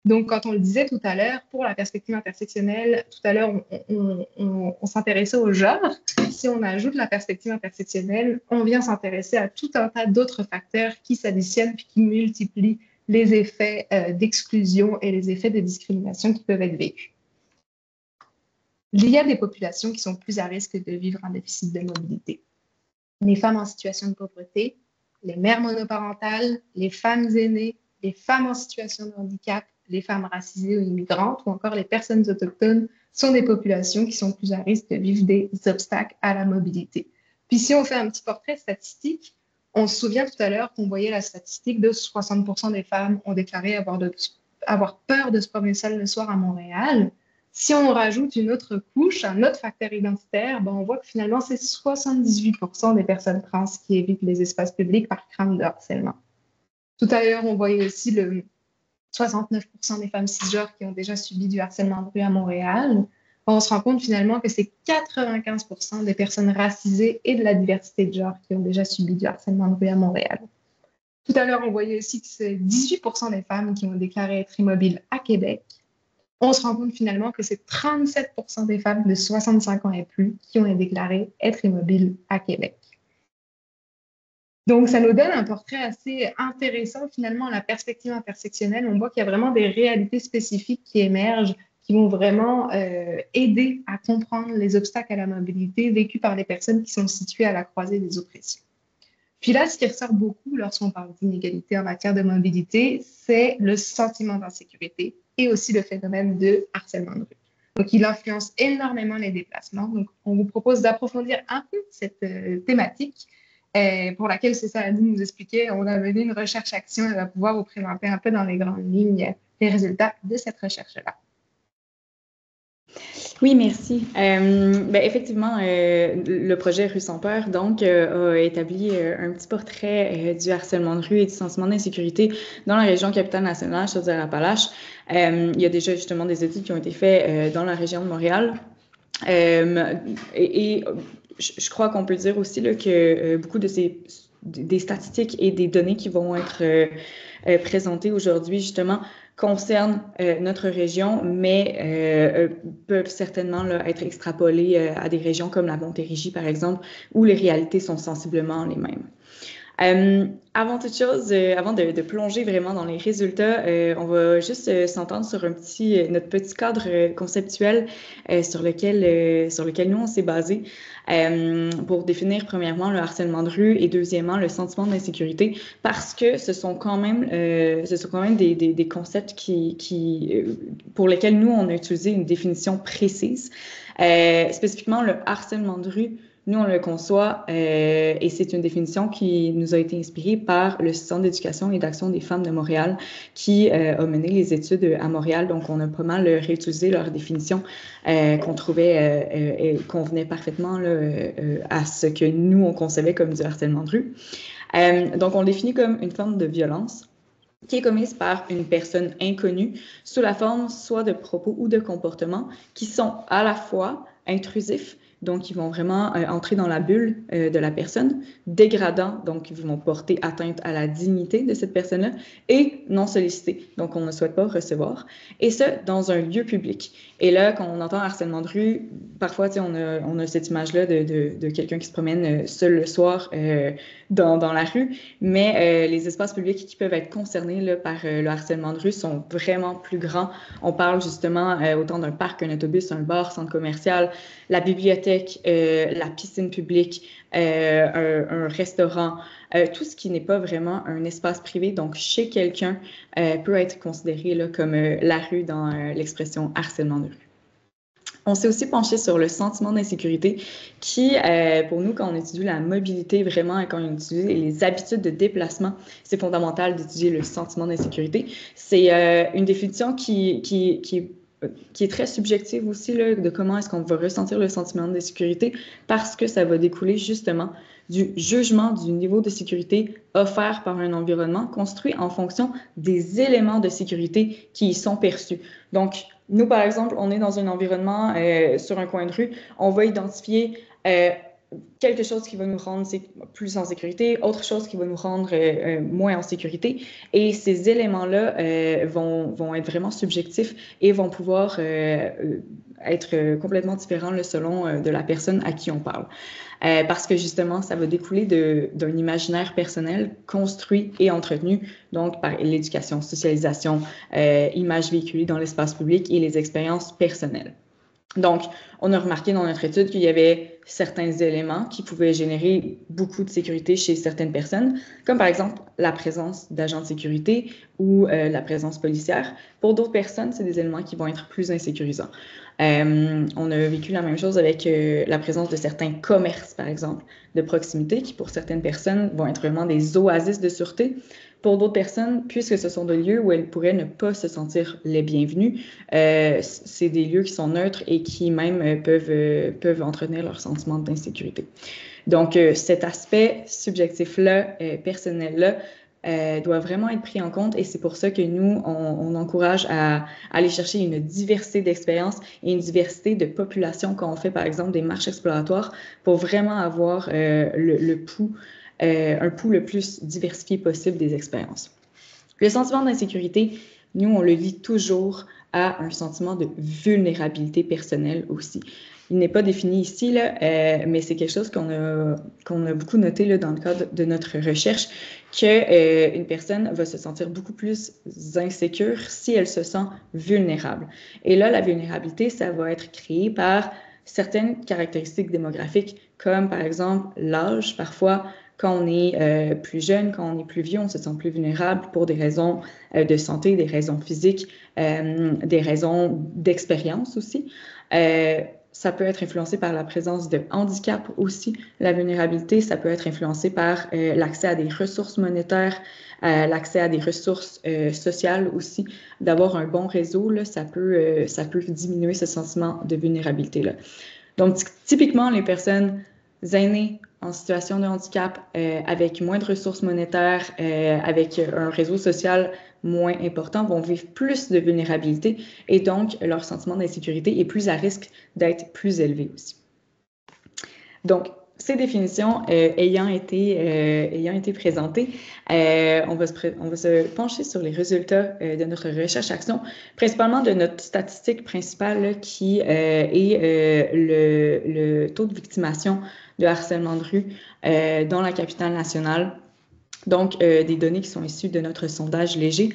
Donc, quand on le disait tout à l'heure, pour la perspective intersectionnelle, tout à l'heure, on s'intéressait au genre. Si on ajoute la perspective intersectionnelle, on vient s'intéresser à tout un tas d'autres facteurs qui s'additionnent puis qui multiplient les effets d'exclusion et les effets de discrimination qui peuvent être vécus. Il y a des populations qui sont plus à risque de vivre un déficit de mobilité. Les femmes en situation de pauvreté, les mères monoparentales, les femmes aînées, les femmes en situation de handicap, les femmes racisées ou immigrantes ou encore les personnes autochtones sont des populations qui sont plus à risque de vivre des obstacles à la mobilité. Puis si on fait un petit portrait statistique, on se souvient tout à l'heure qu'on voyait la statistique de 60% des femmes ont déclaré avoir peur de se promener seules le soir à Montréal. Si on rajoute une autre couche, un autre facteur identitaire, ben on voit que finalement, c'est 78% des personnes trans qui évitent les espaces publics par crainte de harcèlement. Tout à l'heure, on voyait aussi le 69% des femmes cisgenres qui ont déjà subi du harcèlement de rue à Montréal. On se rend compte finalement que c'est 95% des personnes racisées et de la diversité de genre qui ont déjà subi du harcèlement de rue à Montréal. Tout à l'heure, on voyait aussi que c'est 18% des femmes qui ont déclaré être immobiles à Québec. On se rend compte finalement que c'est 37% des femmes de 65 ans et plus qui ont déclaré être immobiles à Québec. Donc, ça nous donne un portrait assez intéressant finalement à la perspective intersectionnelle. On voit qu'il y a vraiment des réalités spécifiques qui émergent, qui vont vraiment aider à comprendre les obstacles à la mobilité vécus par les personnes qui sont situées à la croisée des oppressions. Puis là, ce qui ressort beaucoup lorsqu'on parle d'inégalité en matière de mobilité, c'est le sentiment d'insécurité et aussi le phénomène de harcèlement de rue. Donc, il influence énormément les déplacements. Donc, on vous propose d'approfondir un peu cette thématique pour laquelle, c'est ça, Annie nous expliquait, on a mené une recherche-action. Elle va pouvoir vous présenter un peu dans les grandes lignes les résultats de cette recherche-là. Oui, merci. Effectivement, le projet Rue sans peur donc, a établi un petit portrait du harcèlement de rue et du sentiment d'insécurité dans la région Capitale-Nationale, Chaudière-Appalaches. Il y a déjà justement des études qui ont été faites dans la région de Montréal. Je crois qu'on peut dire aussi là, que beaucoup de des statistiques et des données qui vont être présentées aujourd'hui, justement, concernent notre région, mais peuvent certainement là, être extrapolées à des régions comme la Montérégie, par exemple, où les réalités sont sensiblement les mêmes. Avant toute chose, avant de plonger vraiment dans les résultats, on va juste s'entendre sur notre petit cadre conceptuel sur lequel nous, on s'est basé pour définir premièrement le harcèlement de rue et deuxièmement le sentiment d'insécurité parce que ce sont quand même des concepts pour lesquels nous, on a utilisé une définition précise. Spécifiquement, le harcèlement de rue, nous, on le conçoit et c'est une définition qui nous a été inspirée par le Centre d'éducation et d'action des femmes de Montréal qui a mené les études à Montréal. Donc, on a pas mal réutilisé leur définition qu'on trouvait convenait parfaitement là, à ce que nous, on concevait comme du harcèlement de rue. Donc, on le définit comme une forme de violence qui est commise par une personne inconnue sous la forme soit de propos ou de comportements qui sont à la fois intrusifs, donc ils vont vraiment entrer dans la bulle de la personne, dégradants, donc ils vont porter atteinte à la dignité de cette personne-là, et non sollicités, donc on ne souhaite pas recevoir, et ce, dans un lieu public. Et là, quand on entend harcèlement de rue, parfois, on a cette image-là de quelqu'un qui se promène seul le soir dans la rue, mais les espaces publics qui peuvent être concernés là, par le harcèlement de rue sont vraiment plus grands. On parle justement autant d'un parc, un autobus, un bar, centre commercial, la bibliothèque, la piscine publique, un restaurant, tout ce qui n'est pas vraiment un espace privé, donc chez quelqu'un, peut être considéré là, comme la rue dans l'expression harcèlement de rue. On s'est aussi penché sur le sentiment d'insécurité qui, pour nous, quand on étudie la mobilité vraiment et quand on étudie les habitudes de déplacement, c'est fondamental d'étudier le sentiment d'insécurité. C'est une définition qui est très subjective aussi, là, de comment est-ce qu'on va ressentir le sentiment d'insécurité parce que ça va découler justement du jugement du niveau de sécurité offert par un environnement construit en fonction des éléments de sécurité qui y sont perçus. Donc, nous, par exemple, on est dans un environnement sur un coin de rue, on va identifier quelque chose qui va nous rendre plus en sécurité, autre chose qui va nous rendre moins en sécurité. Et ces éléments-là vont être vraiment subjectifs et vont pouvoir être complètement différents là, selon de la personne à qui on parle. Parce que justement, ça va découler d'un imaginaire personnel construit et entretenu, donc par l'éducation, socialisation, images véhiculées dans l'espace public et les expériences personnelles. Donc, on a remarqué dans notre étude qu'il y avait certains éléments qui pouvaient générer beaucoup de sécurité chez certaines personnes, comme par exemple la présence d'agents de sécurité ou la présence policière. Pour d'autres personnes, c'est des éléments qui vont être plus insécurisants. On a vécu la même chose avec la présence de certains commerces, par exemple, de proximité, qui pour certaines personnes vont être vraiment des oasis de sûreté. Pour d'autres personnes, puisque ce sont des lieux où elles pourraient ne pas se sentir les bienvenues, c'est des lieux qui sont neutres et qui même peuvent entretenir leur sentiment d'insécurité. Donc, cet aspect subjectif-là, personnel-là, doit vraiment être pris en compte et c'est pour ça que nous, on encourage à aller chercher une diversité d'expériences et une diversité de populations quand on fait, par exemple, des marches exploratoires pour vraiment avoir un pouls le plus diversifié possible des expériences. Le sentiment d'insécurité, nous, on le lie toujours à un sentiment de vulnérabilité personnelle aussi. Il n'est pas défini ici, là, mais c'est quelque chose qu'on a beaucoup noté là, dans le cadre de notre recherche, qu'une personne va se sentir beaucoup plus insécure si elle se sent vulnérable. Et là, la vulnérabilité, ça va être créé par certaines caractéristiques démographiques, comme par exemple l'âge. Parfois, quand on est plus jeune, quand on est plus vieux, on se sent plus vulnérable pour des raisons de santé, des raisons physiques, des raisons d'expérience aussi. Ça peut être influencé par la présence de handicap aussi. La vulnérabilité, ça peut être influencé par l'accès à des ressources monétaires, l'accès à des ressources sociales aussi. D'avoir un bon réseau, là, ça peut diminuer ce sentiment de vulnérabilité-là. Donc, typiquement, les personnes aînées en situation de handicap, avec moins de ressources monétaires, avec un réseau social moins important, vont vivre plus de vulnérabilité et donc leur sentiment d'insécurité est plus à risque d'être plus élevé aussi. Donc, ces définitions ayant été présentées, on va se pencher sur les résultats de notre recherche-action, principalement de notre statistique principale là, qui est le taux de victimation de harcèlement de rue dans la capitale nationale. Donc, des données qui sont issues de notre sondage léger.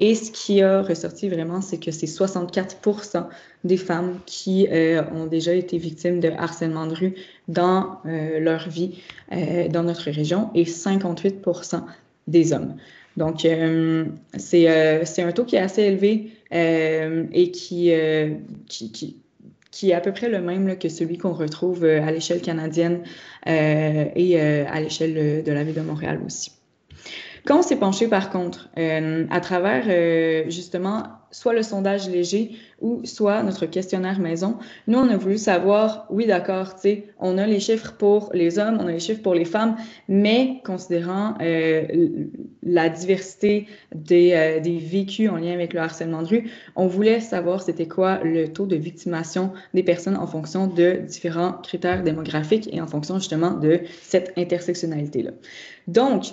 Et ce qui a ressorti vraiment, c'est que c'est 64% des femmes qui ont déjà été victimes de harcèlement de rue dans leur vie dans notre région et 58% des hommes. Donc, c'est un taux qui est assez élevé et qui est à peu près le même là, que celui qu'on retrouve à l'échelle canadienne et à l'échelle de la ville de Montréal aussi. Quand on s'est penché, par contre, à travers justement soit le sondage léger ou soit notre questionnaire maison, nous, on a voulu savoir, oui, d'accord, tu sais, on a les chiffres pour les hommes, on a les chiffres pour les femmes, mais considérant la diversité des vécus en lien avec le harcèlement de rue, on voulait savoir c'était quoi le taux de victimation des personnes en fonction de différents critères démographiques et en fonction justement de cette intersectionnalité-là. Donc,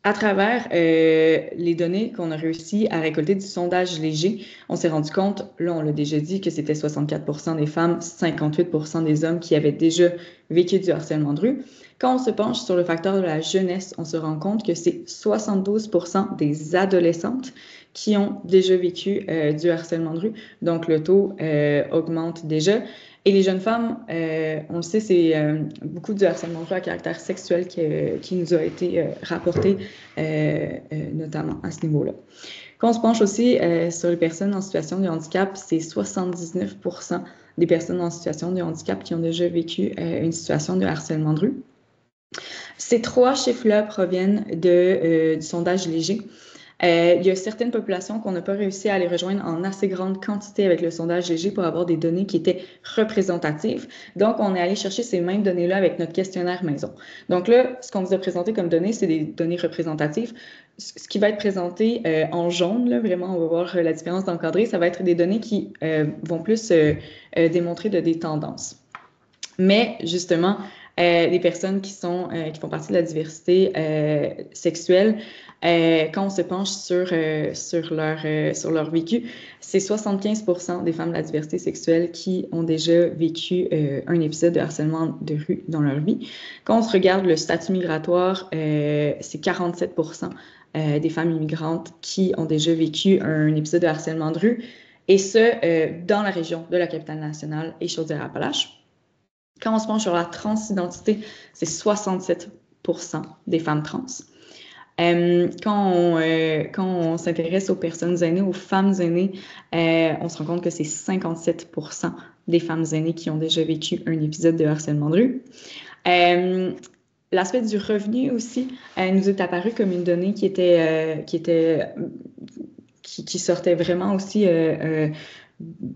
à travers les données qu'on a réussi à récolter du sondage léger, on s'est rendu compte, là on l'a déjà dit, que c'était 64% des femmes, 58% des hommes qui avaient déjà vécu du harcèlement de rue. Quand on se penche sur le facteur de la jeunesse, on se rend compte que c'est 72% des adolescentes qui ont déjà vécu du harcèlement de rue. Donc le taux augmente déjà. Et les jeunes femmes, on le sait, c'est beaucoup du harcèlement de rue à caractère sexuel qui nous a été rapporté, notamment à ce niveau-là. Quand on se penche aussi sur les personnes en situation de handicap, c'est 79% des personnes en situation de handicap qui ont déjà vécu une situation de harcèlement de rue. Ces trois chiffres-là proviennent du sondage léger. Il y a certaines populations qu'on n'a pas réussi à aller rejoindre en assez grande quantité avec le sondage léger pour avoir des données qui étaient représentatives. Donc, on est allé chercher ces mêmes données-là avec notre questionnaire maison. Donc là, ce qu'on vous a présenté comme données, c'est des données représentatives. Ce qui va être présenté en jaune, là, vraiment, on va voir la différence d'encadré, ça va être des données qui vont plus démontrer des tendances. Mais justement, les personnes qui font partie de la diversité sexuelle, quand on se penche sur leur vécu, c'est 75% des femmes de la diversité sexuelle qui ont déjà vécu un épisode de harcèlement de rue dans leur vie. Quand on se regarde le statut migratoire, c'est 47% des femmes immigrantes qui ont déjà vécu un épisode de harcèlement de rue, et ce, dans la région de la Capitale-Nationale et Chaudière-Appalaches. Quand on se penche sur la transidentité, c'est 67% des femmes trans. Quand on s'intéresse aux personnes aînées, aux femmes aînées, on se rend compte que c'est 57% des femmes aînées qui ont déjà vécu un épisode de harcèlement de rue. L'aspect du revenu aussi nous est apparu comme une donnée qui sortait vraiment aussi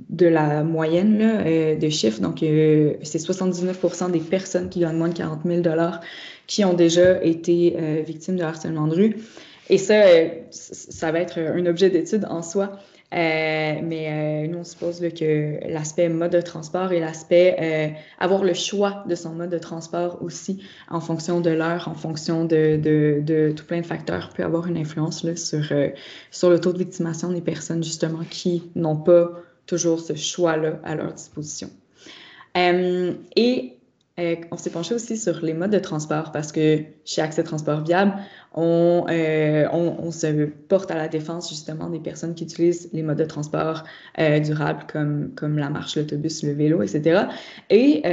de la moyenne là, de chiffres. Donc, c'est 79% des personnes qui gagnent moins de 40 000 $ qui ont déjà été victimes de harcèlement de rue. Et ça va être un objet d'étude en soi. Mais nous, on suppose là, que l'aspect mode de transport et l'aspect avoir le choix de son mode de transport aussi en fonction de l'heure, en fonction de tout plein de facteurs peut avoir une influence là, sur le taux de victimation des personnes justement qui n'ont pas toujours ce choix-là à leur disposition. On s'est penché aussi sur les modes de transport parce que chez Accès Transport Viable, on se porte à la défense justement des personnes qui utilisent les modes de transport durables comme la marche, l'autobus, le vélo, etc. Et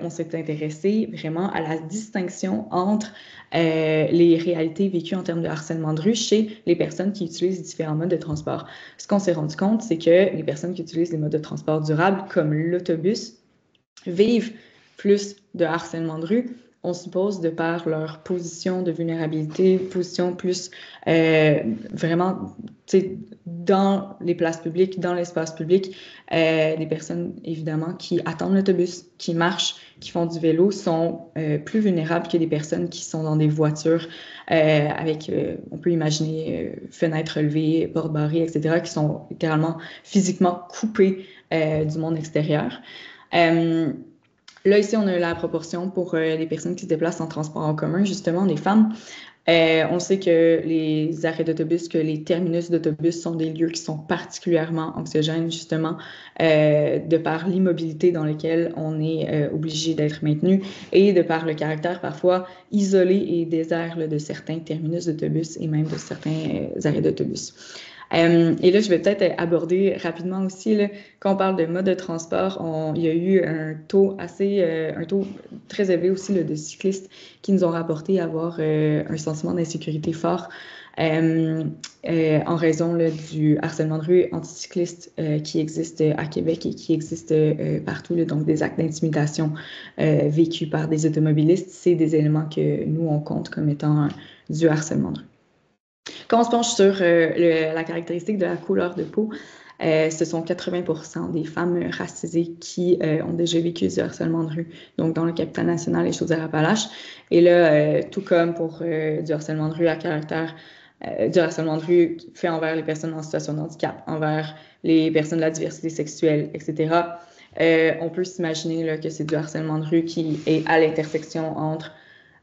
on s'est intéressé vraiment à la distinction entre les réalités vécues en termes de harcèlement de rue chez les personnes qui utilisent différents modes de transport. Ce qu'on s'est rendu compte, c'est que les personnes qui utilisent les modes de transport durables comme l'autobus vivent plus de harcèlement de rue, on suppose, de par leur position de vulnérabilité, position plus vraiment dans les places publiques, dans l'espace public. Des personnes, évidemment, qui attendent l'autobus, qui marchent, qui font du vélo, sont plus vulnérables que des personnes qui sont dans des voitures avec, on peut imaginer, fenêtres relevées, portes barrées, etc., qui sont littéralement physiquement coupées du monde extérieur. Là, ici, on a la proportion pour les personnes qui se déplacent en transport en commun, justement, les femmes. On sait que les arrêts d'autobus, que les terminus d'autobus sont des lieux qui sont particulièrement anxiogènes, justement, de par l'immobilité dans laquelle on est obligé d'être maintenu et de par le caractère parfois isolé et désert là, de certains terminus d'autobus et même de certains arrêts d'autobus. Et là, je vais peut-être aborder rapidement aussi, là, quand on parle de mode de transport, il y a eu un taux très élevé aussi là, de cyclistes qui nous ont rapporté avoir un sentiment d'insécurité fort en raison là, du harcèlement de rue anticycliste qui existe à Québec et qui existe partout, là, donc des actes d'intimidation vécus par des automobilistes. C'est des éléments que nous, on compte comme étant du harcèlement de rue. Quand on se penche sur la caractéristique de la couleur de peau, ce sont 80% des femmes racisées qui ont déjà vécu du harcèlement de rue, donc dans le Capitale-Nationale et Chaudière-Appalaches. Et là, tout comme pour du harcèlement de rue à caractère, du harcèlement de rue fait envers les personnes en situation de handicap, envers les personnes de la diversité sexuelle, etc., on peut s'imaginer là, que c'est du harcèlement de rue qui est à l'intersection entre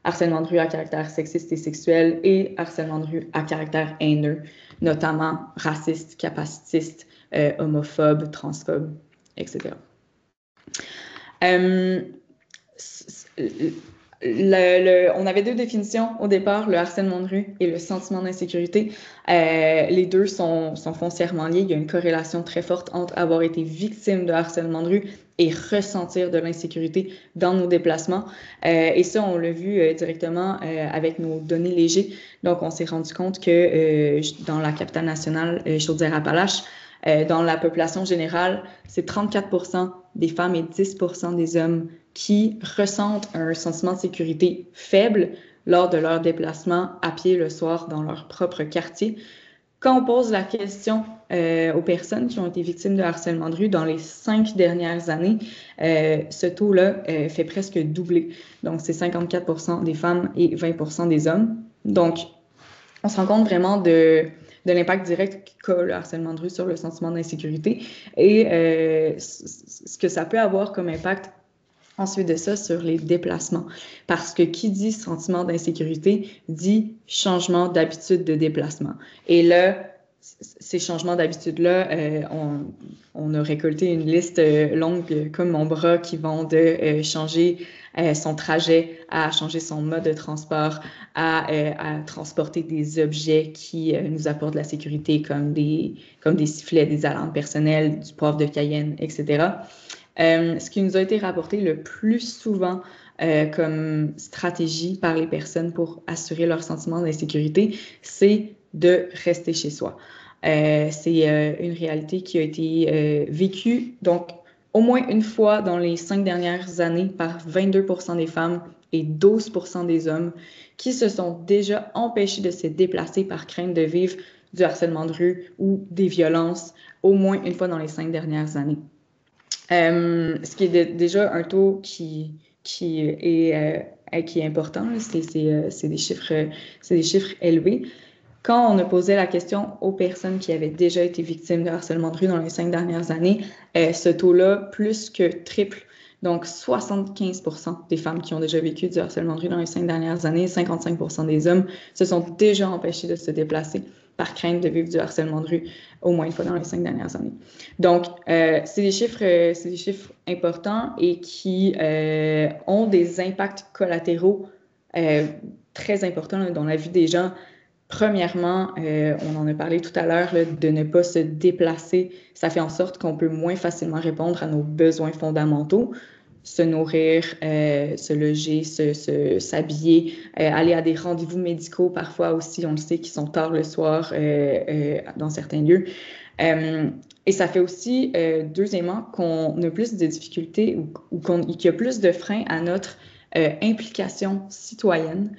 harcèlement de rue à caractère sexiste et sexuel et harcèlement de rue à caractère haineux, notamment raciste, capacitiste, homophobe, transphobe, etc. On avait deux définitions au départ, le harcèlement de rue et le sentiment d'insécurité. Les deux sont foncièrement liés. Il y a une corrélation très forte entre avoir été victime de harcèlement de rue et ressentir de l'insécurité dans nos déplacements. Et ça, on l'a vu directement avec nos données légers. Donc, on s'est rendu compte que dans la Capitale-Nationale Chaudière-Appalaches, dans la population générale, c'est 34% des femmes et 10% des hommes qui ressentent un sentiment de sécurité faible lors de leur déplacement à pied le soir dans leur propre quartier. Quand on pose la question aux personnes qui ont été victimes de harcèlement de rue dans les 5 dernières années, ce taux-là fait presque doubler. Donc, c'est 54% des femmes et 20% des hommes. Donc, on se rend compte vraiment de l'impact direct qu'a le harcèlement de rue sur le sentiment d'insécurité et ce que ça peut avoir comme impact ensuite de ça sur les déplacements. Parce que qui dit sentiment d'insécurité dit changement d'habitude de déplacement. Et là, ces changements d'habitude-là, on a récolté une liste longue comme mon bras qui vont de changer son trajet à changer son mode de transport, à transporter des objets qui nous apportent de la sécurité comme des sifflets, des alarmes personnelles, du poivre de Cayenne, etc. Ce qui nous a été rapporté le plus souvent comme stratégie par les personnes pour assurer leur sentiment d'insécurité, c'est de rester chez soi. C'est une réalité qui a été vécue, donc au moins une fois dans les 5 dernières années par 22% des femmes et 12% des hommes qui se sont déjà empêchés de se déplacer par crainte de vivre du harcèlement de rue ou des violences au moins une fois dans les 5 dernières années. Ce qui est déjà un taux qui est important, c'est des chiffres élevés. Quand on a posé la question aux personnes qui avaient déjà été victimes de harcèlement de rue dans les 5 dernières années, ce taux-là plus que triple. Donc, 75% des femmes qui ont déjà vécu du harcèlement de rue dans les 5 dernières années, 55% des hommes se sont déjà empêchés de se déplacer par crainte de vivre du harcèlement de rue au moins une fois dans les 5 dernières années. Donc, c'est des chiffres importants et qui ont des impacts collatéraux très importants là, dans la vie des gens. Premièrement, on en a parlé tout à l'heure, de ne pas se déplacer. Ça fait en sorte qu'on peut moins facilement répondre à nos besoins fondamentaux, se nourrir, se loger, s'habiller, aller à des rendez-vous médicaux parfois aussi, on le sait, qui sont tard le soir dans certains lieux. Et ça fait aussi, deuxièmement, qu'on a plus de difficultés ou qu'il y a plus de freins à notre implication citoyenne.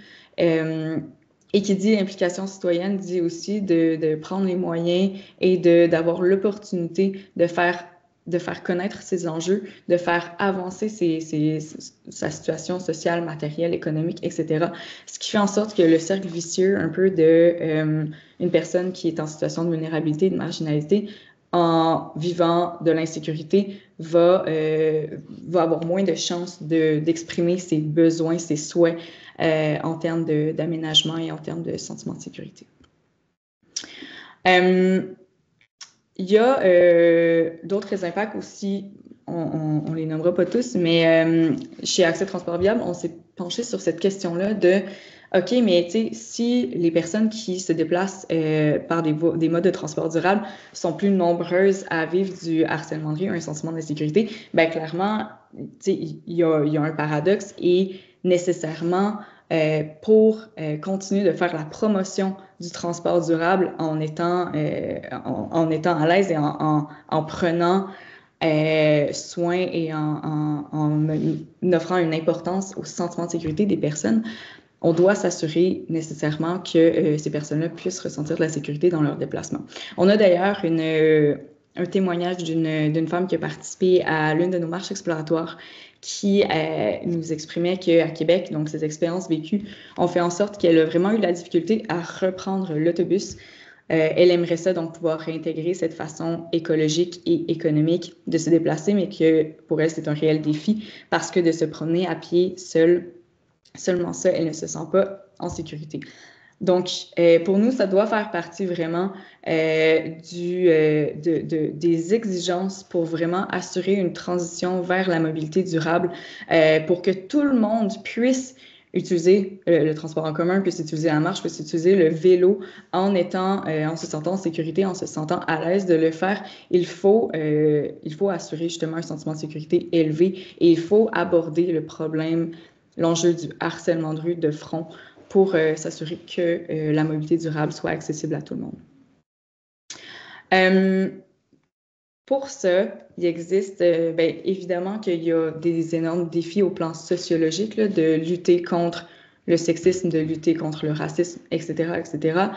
Et qui dit implication citoyenne dit aussi de prendre les moyens et d'avoir l'opportunité de faire connaître ses enjeux, de faire avancer sa situation sociale, matérielle, économique, etc. Ce qui fait en sorte que le cercle vicieux un peu de une personne qui est en situation de vulnérabilité, de marginalité, en vivant de l'insécurité, va avoir moins de chances d'exprimer ses besoins, ses souhaits en termes d'aménagement et en termes de sentiment de sécurité. Il y a d'autres impacts aussi, on les nommera pas tous, mais chez Accès Transport Viable, on s'est penché sur cette question-là de OK, mais tu sais, si les personnes qui se déplacent par des modes de transport durable sont plus nombreuses à vivre du harcèlement de rue, un sentiment d'insécurité, bien clairement, tu sais, il y a un paradoxe et nécessairement, pour continuer de faire la promotion du transport durable en étant à l'aise et en prenant soin et en offrant une importance au sentiment de sécurité des personnes, on doit s'assurer nécessairement que ces personnes-là puissent ressentir de la sécurité dans leur déplacement. On a d'ailleurs un témoignage d'une femme qui a participé à l'une de nos marches exploratoires qui nous exprimait qu'à Québec, donc ses expériences vécues ont fait en sorte qu'elle a vraiment eu la difficulté à reprendre l'autobus. Elle aimerait ça, donc pouvoir réintégrer cette façon écologique et économique de se déplacer, mais que pour elle, c'est un réel défi parce que de se promener à pied seule, seulement ça, elle ne se sent pas en sécurité. Donc, pour nous, ça doit faire partie vraiment des exigences pour vraiment assurer une transition vers la mobilité durable pour que tout le monde puisse utiliser le transport en commun, puisse utiliser la marche, puisse utiliser le vélo en se sentant en sécurité, en se sentant à l'aise de le faire. Il faut assurer justement un sentiment de sécurité élevé et il faut aborder le problème, l'enjeu du harcèlement de rue de front pour s'assurer que la mobilité durable soit accessible à tout le monde. Pour ça, il existe, évidemment qu'il y a des énormes défis au plan sociologique là, de lutter contre le sexisme, de lutter contre le racisme, etc., etc.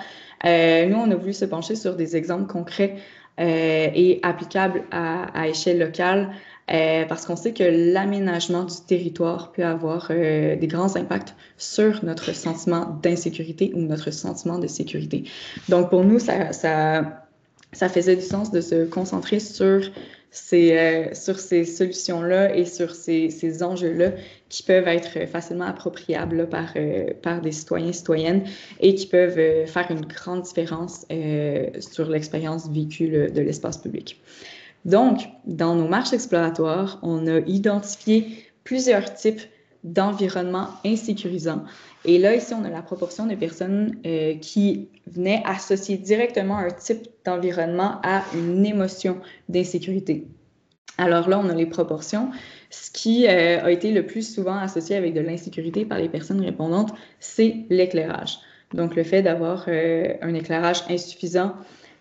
Nous, on a voulu se pencher sur des exemples concrets et applicables à échelle locale parce qu'on sait que l'aménagement du territoire peut avoir des grands impacts sur notre sentiment d'insécurité ou notre sentiment de sécurité. Donc, pour nous, ça faisait du sens de se concentrer sur ces solutions-là et sur ces enjeux-là qui peuvent être facilement appropriables là, par des citoyens et citoyennes et qui peuvent faire une grande différence sur l'expérience vécue là, de l'espace public. Donc, dans nos marches exploratoires, on a identifié plusieurs types d'environnements insécurisants. Et là, ici, on a la proportion de personnes qui venaient associer directement un type d'environnement à une émotion d'insécurité. Alors là, on a les proportions. Ce qui a été le plus souvent associé avec de l'insécurité par les personnes répondantes, c'est l'éclairage. Donc, le fait d'avoir un éclairage insuffisant,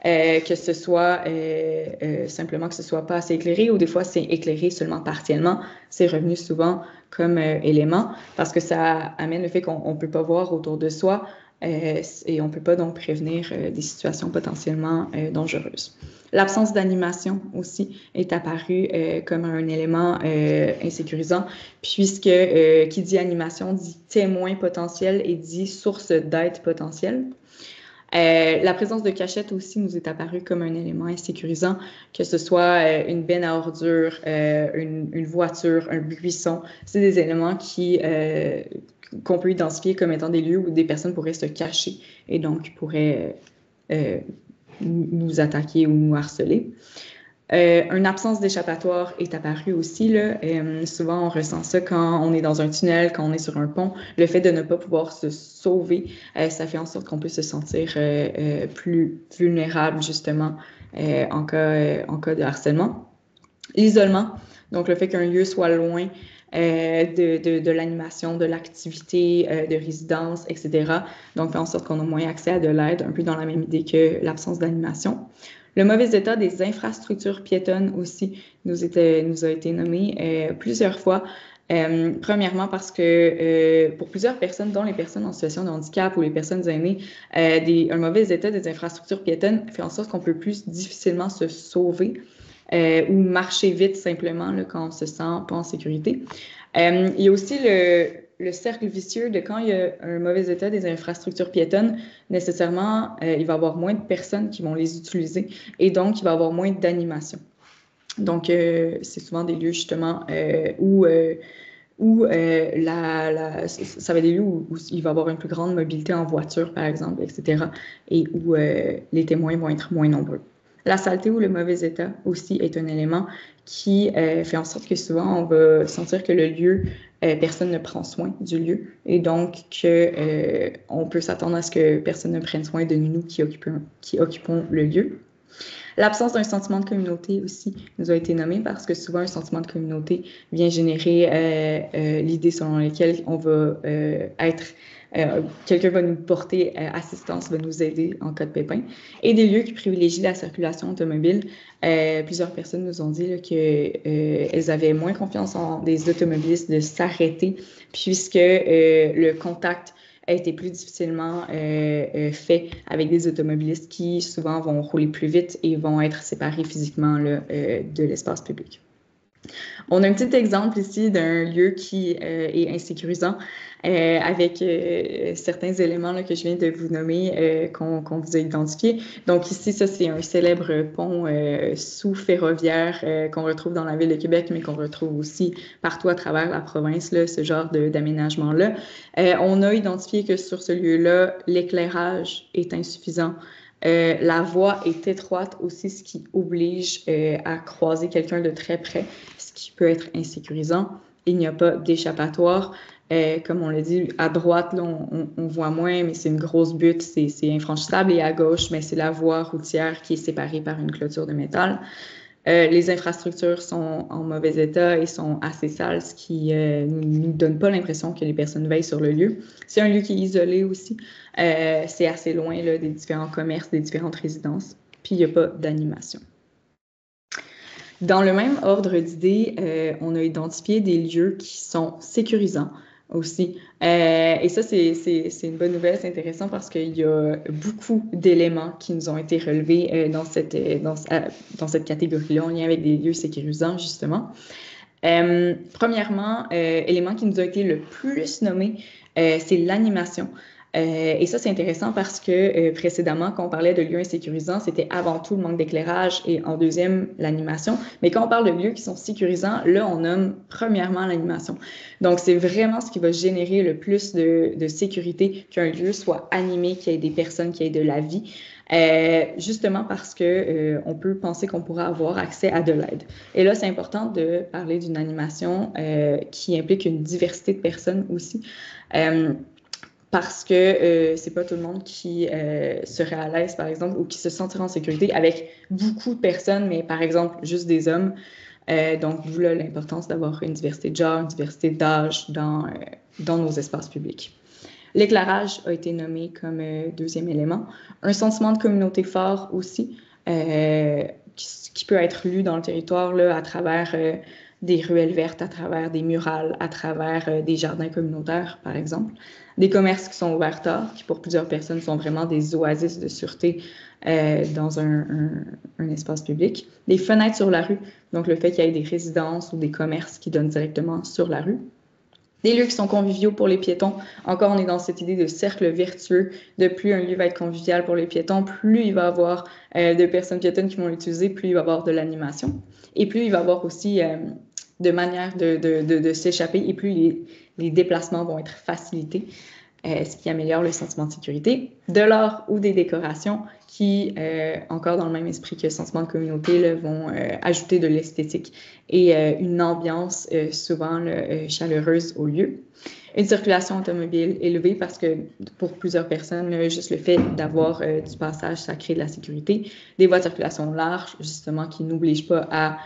que ce soit simplement que ce soit pas assez éclairé ou des fois c'est éclairé seulement partiellement, c'est revenu souvent comme élément parce que ça amène le fait qu'on ne peut pas voir autour de soi et on ne peut pas donc prévenir des situations potentiellement dangereuses. L'absence d'animation aussi est apparue comme un élément insécurisant puisque qui dit animation dit témoin potentiel et dit source d'aide potentielle. La présence de cachettes aussi nous est apparue comme un élément insécurisant, que ce soit une benne à ordures, une voiture, un buisson. C'est des éléments qu'on peut identifier comme étant des lieux où des personnes pourraient se cacher et donc pourraient nous attaquer ou nous harceler. Une absence d'échappatoire est apparue aussi. Là. Souvent, on ressent ça quand on est dans un tunnel, quand on est sur un pont. Le fait de ne pas pouvoir se sauver, ça fait en sorte qu'on peut se sentir plus vulnérable, justement, en cas de harcèlement. L'isolement, donc le fait qu'un lieu soit loin de l'animation, de l'activité, de résidence, etc. Donc, fait en sorte qu'on a moins accès à de l'aide, un peu dans la même idée que l'absence d'animation. Le mauvais état des infrastructures piétonnes aussi nous a été nommé plusieurs fois. Premièrement parce que pour plusieurs personnes, dont les personnes en situation de handicap ou les personnes aînées, un mauvais état des infrastructures piétonnes fait en sorte qu'on peut plus difficilement se sauver ou marcher vite simplement là, quand on se sent pas en sécurité. Il y a aussi le cercle vicieux de quand il y a un mauvais état des infrastructures piétonnes, nécessairement, il va y avoir moins de personnes qui vont les utiliser et donc il va y avoir moins d'animation. Donc, c'est souvent des lieux justement où ça va être des lieux où il va y avoir une plus grande mobilité en voiture, par exemple, etc., et où les témoins vont être moins nombreux. La saleté ou le mauvais état aussi est un élément qui fait en sorte que souvent, on va sentir que le lieu, personne ne prend soin du lieu, et donc on peut s'attendre à ce que personne ne prenne soin de nous qui occupons le lieu. L'absence d'un sentiment de communauté aussi nous a été nommé parce que souvent un sentiment de communauté vient générer l'idée selon laquelle on va quelqu'un va nous porter assistance, va nous aider en cas de pépin. Et des lieux qui privilégient la circulation automobile. Plusieurs personnes nous ont dit qu'elles avaient moins confiance en des automobilistes de s'arrêter puisque le contact a été plus difficilement fait avec des automobilistes qui souvent vont rouler plus vite et vont être séparés physiquement là, de l'espace public. On a un petit exemple ici d'un lieu qui est insécurisant avec certains éléments là, que je viens de vous nommer qu'on vous a identifiés. Donc ici, ça c'est un célèbre pont sous-ferroviaire qu'on retrouve dans la ville de Québec, mais qu'on retrouve aussi partout à travers la province, là, ce genre d'aménagement-là. On a identifié que sur ce lieu-là, l'éclairage est insuffisant. La voie est étroite aussi, ce qui oblige à croiser quelqu'un de très près, ce qui peut être insécurisant. Il n'y a pas d'échappatoire. Comme on l'a dit, à droite, là, on voit moins, mais c'est une grosse butte, c'est infranchissable. Et à gauche, mais c'est la voie routière qui est séparée par une clôture de métal. Les infrastructures sont en mauvais état et sont assez sales, ce qui ne nous donne pas l'impression que les personnes veillent sur le lieu. C'est un lieu qui est isolé aussi. C'est assez loin là, des différents commerces, des différentes résidences. Puis, il n'y a pas d'animation. Dans le même ordre d'idées, on a identifié des lieux qui sont sécurisants aussi. Et ça, c'est une bonne nouvelle, c'est intéressant parce qu'il y a beaucoup d'éléments qui nous ont été relevés dans cette catégorie-là, en lien avec des lieux sécurisants, justement. Premièrement, élément qui nous a été le plus nommé, c'est l'animation. Et ça, c'est intéressant parce que précédemment, quand on parlait de lieux insécurisants, c'était avant tout le manque d'éclairage et en deuxième, l'animation. Mais quand on parle de lieux qui sont sécurisants, là, on nomme premièrement l'animation. Donc, c'est vraiment ce qui va générer le plus de sécurité, qu'un lieu soit animé, qu'il y ait des personnes, qu'il y ait de la vie. Justement parce que on peut penser qu'on pourra avoir accès à de l'aide. Et là, c'est important de parler d'une animation qui implique une diversité de personnes aussi. Parce que c'est pas tout le monde qui serait à l'aise, par exemple, ou qui se sentirait en sécurité avec beaucoup de personnes, mais par exemple, juste des hommes. Donc, d'où là l'importance d'avoir une diversité de genre, une diversité d'âge dans nos espaces publics. L'éclairage a été nommé comme deuxième élément. Un sentiment de communauté fort aussi, qui peut être lu dans le territoire là, à travers des ruelles vertes, à travers des murales, à travers des jardins communautaires, par exemple. Des commerces qui sont ouverts tard, qui pour plusieurs personnes sont vraiment des oasis de sûreté dans un espace public. Des fenêtres sur la rue, donc le fait qu'il y ait des résidences ou des commerces qui donnent directement sur la rue. Des lieux qui sont conviviaux pour les piétons. Encore, on est dans cette idée de cercle vertueux. De plus un lieu va être convivial pour les piétons, plus il va y avoir de personnes piétonnes qui vont l'utiliser, plus il va y avoir de l'animation. Et plus il va y avoir aussi de manières de s'échapper et plus les déplacements vont être facilités, ce qui améliore le sentiment de sécurité. De l'art ou des décorations qui, encore dans le même esprit que le sentiment de communauté, là, vont ajouter de l'esthétique et une ambiance souvent chaleureuse au lieu. Une circulation automobile élevée parce que pour plusieurs personnes, là, juste le fait d'avoir du passage, ça crée de la sécurité. Des voies de circulation larges, justement, qui n'obligent pas à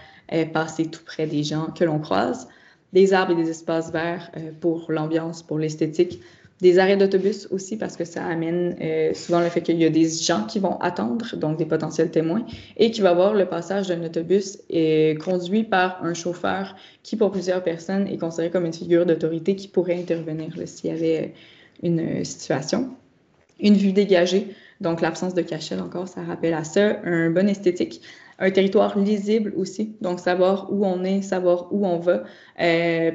passer tout près des gens que l'on croise. Des arbres et des espaces verts pour l'ambiance, pour l'esthétique. Des arrêts d'autobus aussi parce que ça amène souvent le fait qu'il y a des gens qui vont attendre, donc des potentiels témoins, et qu'il va y avoir le passage d'un autobus conduit par un chauffeur qui, pour plusieurs personnes, est considéré comme une figure d'autorité qui pourrait intervenir s'il y avait une situation. Une vue dégagée, donc l'absence de cachette encore, ça rappelle à ça. Un bon esthétique. Un territoire lisible aussi, donc savoir où on est, savoir où on va,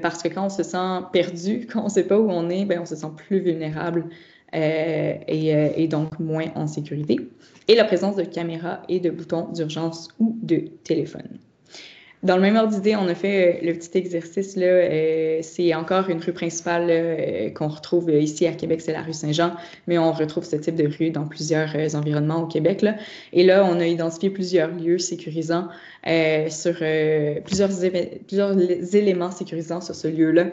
parce que quand on se sent perdu, quand on ne sait pas où on est, ben on se sent plus vulnérable et donc moins en sécurité. Et la présence de caméras et de boutons d'urgence ou de téléphone. Dans le même ordre d'idée, on a fait le petit exercice, là, c'est encore une rue principale qu'on retrouve ici à Québec, c'est la rue Saint-Jean, mais on retrouve ce type de rue dans plusieurs environnements au Québec, là. Et là, on a identifié plusieurs lieux sécurisants sur plusieurs éléments sécurisants sur ce lieu-là.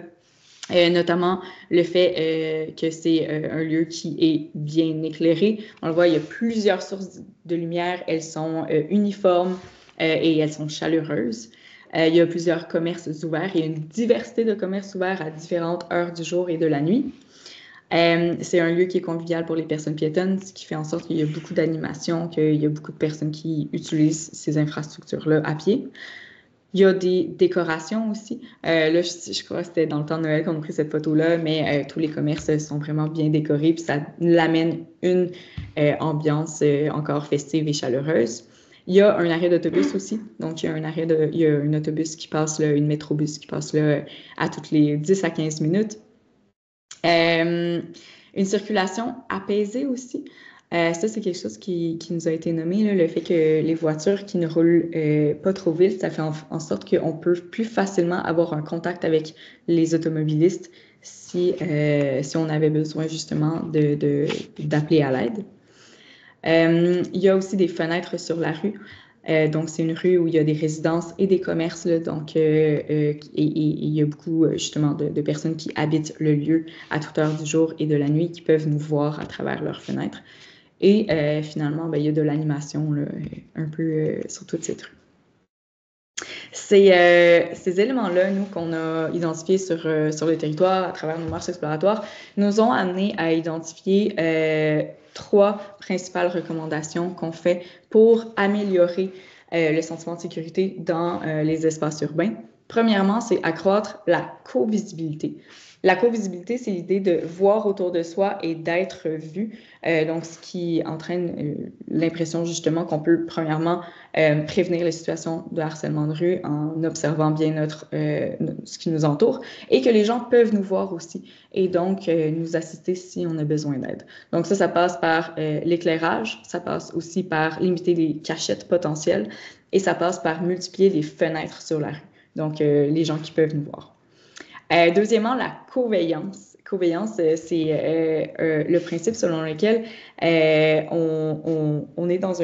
Notamment le fait que c'est un lieu qui est bien éclairé. On le voit, il y a plusieurs sources de lumière, elles sont uniformes et elles sont chaleureuses. Il y a plusieurs commerces ouverts, il y a une diversité de commerces ouverts à différentes heures du jour et de la nuit. C'est un lieu qui est convivial pour les personnes piétonnes, ce qui fait en sorte qu'il y a beaucoup d'animation, qu'il y a beaucoup de personnes qui utilisent ces infrastructures-là à pied. Il y a des décorations aussi. Là, je crois que c'était dans le temps de Noël qu'on a pris cette photo-là, mais tous les commerces sont vraiment bien décorés, puis ça l'amène une ambiance encore festive et chaleureuse. Il y a un arrêt d'autobus aussi. Donc, il y a un autobus qui passe là, une métrobus qui passe là à toutes les 10 à 15 minutes. Une circulation apaisée aussi. Ça, c'est quelque chose qui nous a été nommé, là, le fait que les voitures qui ne roulent pas trop vite, ça fait en sorte qu'on peut plus facilement avoir un contact avec les automobilistes si on avait besoin justement d'appeler à l'aide. Il y a aussi des fenêtres sur la rue. Donc, c'est une rue où il y a des résidences et des commerces. Là, donc, et il y a beaucoup, justement, de personnes qui habitent le lieu à toute heure du jour et de la nuit qui peuvent nous voir à travers leurs fenêtres. Et finalement, ben, il y a de l'animation là, un peu sur toute cette rue. Ces éléments-là, nous, qu'on a identifiés sur le territoire à travers nos marches exploratoires, nous ont amené à identifier 3 principales recommandations qu'on fait pour améliorer le sentiment de sécurité dans les espaces urbains. Premièrement, c'est accroître la co-visibilité. La co-visibilité, c'est l'idée de voir autour de soi et d'être vu. Donc, ce qui entraîne l'impression justement qu'on peut, premièrement, prévenir les situations de harcèlement de rue en observant bien ce qui nous entoure et que les gens peuvent nous voir aussi et donc nous assister si on a besoin d'aide. Donc, ça passe par l'éclairage, ça passe aussi par limiter les cachettes potentielles et ça passe par multiplier les fenêtres sur la rue. Donc, les gens qui peuvent nous voir. Deuxièmement, la coveillance. Coveillance, c'est le principe selon lequel on est dans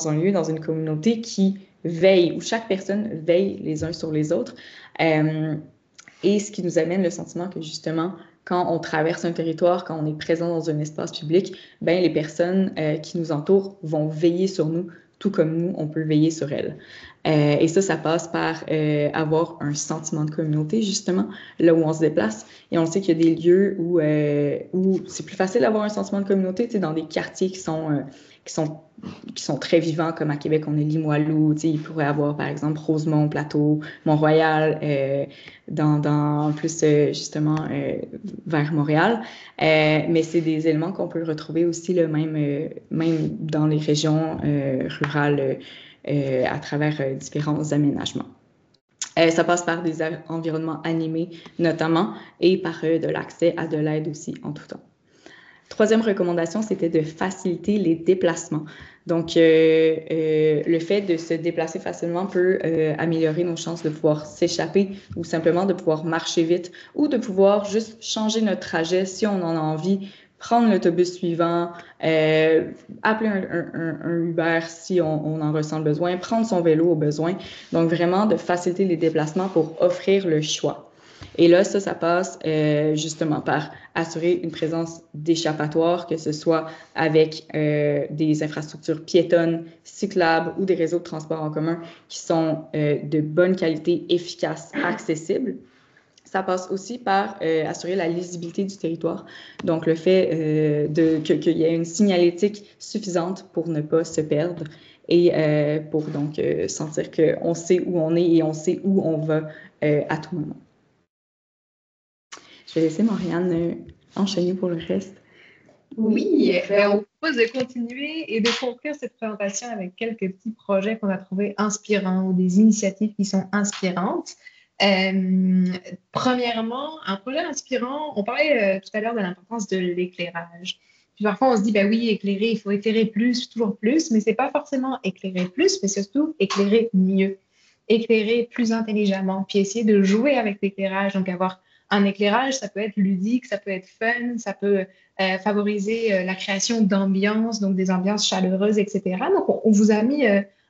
un lieu, dans une communauté qui veille, où chaque personne veille les uns sur les autres. Et ce qui nous amène le sentiment que justement, quand on traverse un territoire, quand on est présent dans un espace public, ben les personnes qui nous entourent vont veiller sur nous, tout comme nous, on peut veiller sur elles. Et ça passe par avoir un sentiment de communauté, justement, là où on se déplace. Et on sait qu'il y a des lieux où c'est plus facile d'avoir un sentiment de communauté, tu sais, dans des quartiers qui sont très vivants, comme à Québec, on est Limoilou, tu sais, il pourrait y avoir, par exemple, Rosemont, Plateau, Mont-Royal, dans plus, justement, vers Montréal. Mais c'est des éléments qu'on peut retrouver aussi, là, même dans les régions rurales, à travers différents aménagements. Ça passe par des environnements animés, notamment, et par de l'accès à de l'aide aussi en tout temps. Troisième recommandation, c'était de faciliter les déplacements. Donc, le fait de se déplacer facilement peut améliorer nos chances de pouvoir s'échapper ou simplement de pouvoir marcher vite ou de pouvoir juste changer notre trajet si on en a envie, prendre l'autobus suivant, appeler un Uber si on en ressent le besoin, prendre son vélo au besoin. Donc, vraiment de faciliter les déplacements pour offrir le choix. Et là, ça passe justement par assurer une présence d'échappatoire, que ce soit avec des infrastructures piétonnes, cyclables ou des réseaux de transport en commun qui sont de bonne qualité, efficaces, accessibles. Ça passe aussi par assurer la lisibilité du territoire. Donc, le fait qu'il y ait une signalétique suffisante pour ne pas se perdre et pour donc sentir qu'on sait où on est et on sait où on va à tout moment. Je vais laisser Marianne enchaîner pour le reste. Oui, ben, on propose de continuer et de conclure cette présentation avec quelques petits projets qu'on a trouvés inspirants ou des initiatives qui sont inspirantes. Premièrement, un projet inspirant, on parlait tout à l'heure de l'importance de l'éclairage. Puis parfois, on se dit, ben oui, éclairer, il faut éclairer plus, toujours plus, mais c'est pas forcément éclairer plus, mais surtout éclairer mieux, éclairer plus intelligemment, puis essayer de jouer avec l'éclairage, donc avoir un éclairage, ça peut être ludique, ça peut être fun, ça peut favoriser la création d'ambiances, donc des ambiances chaleureuses, etc. Donc, on vous a mis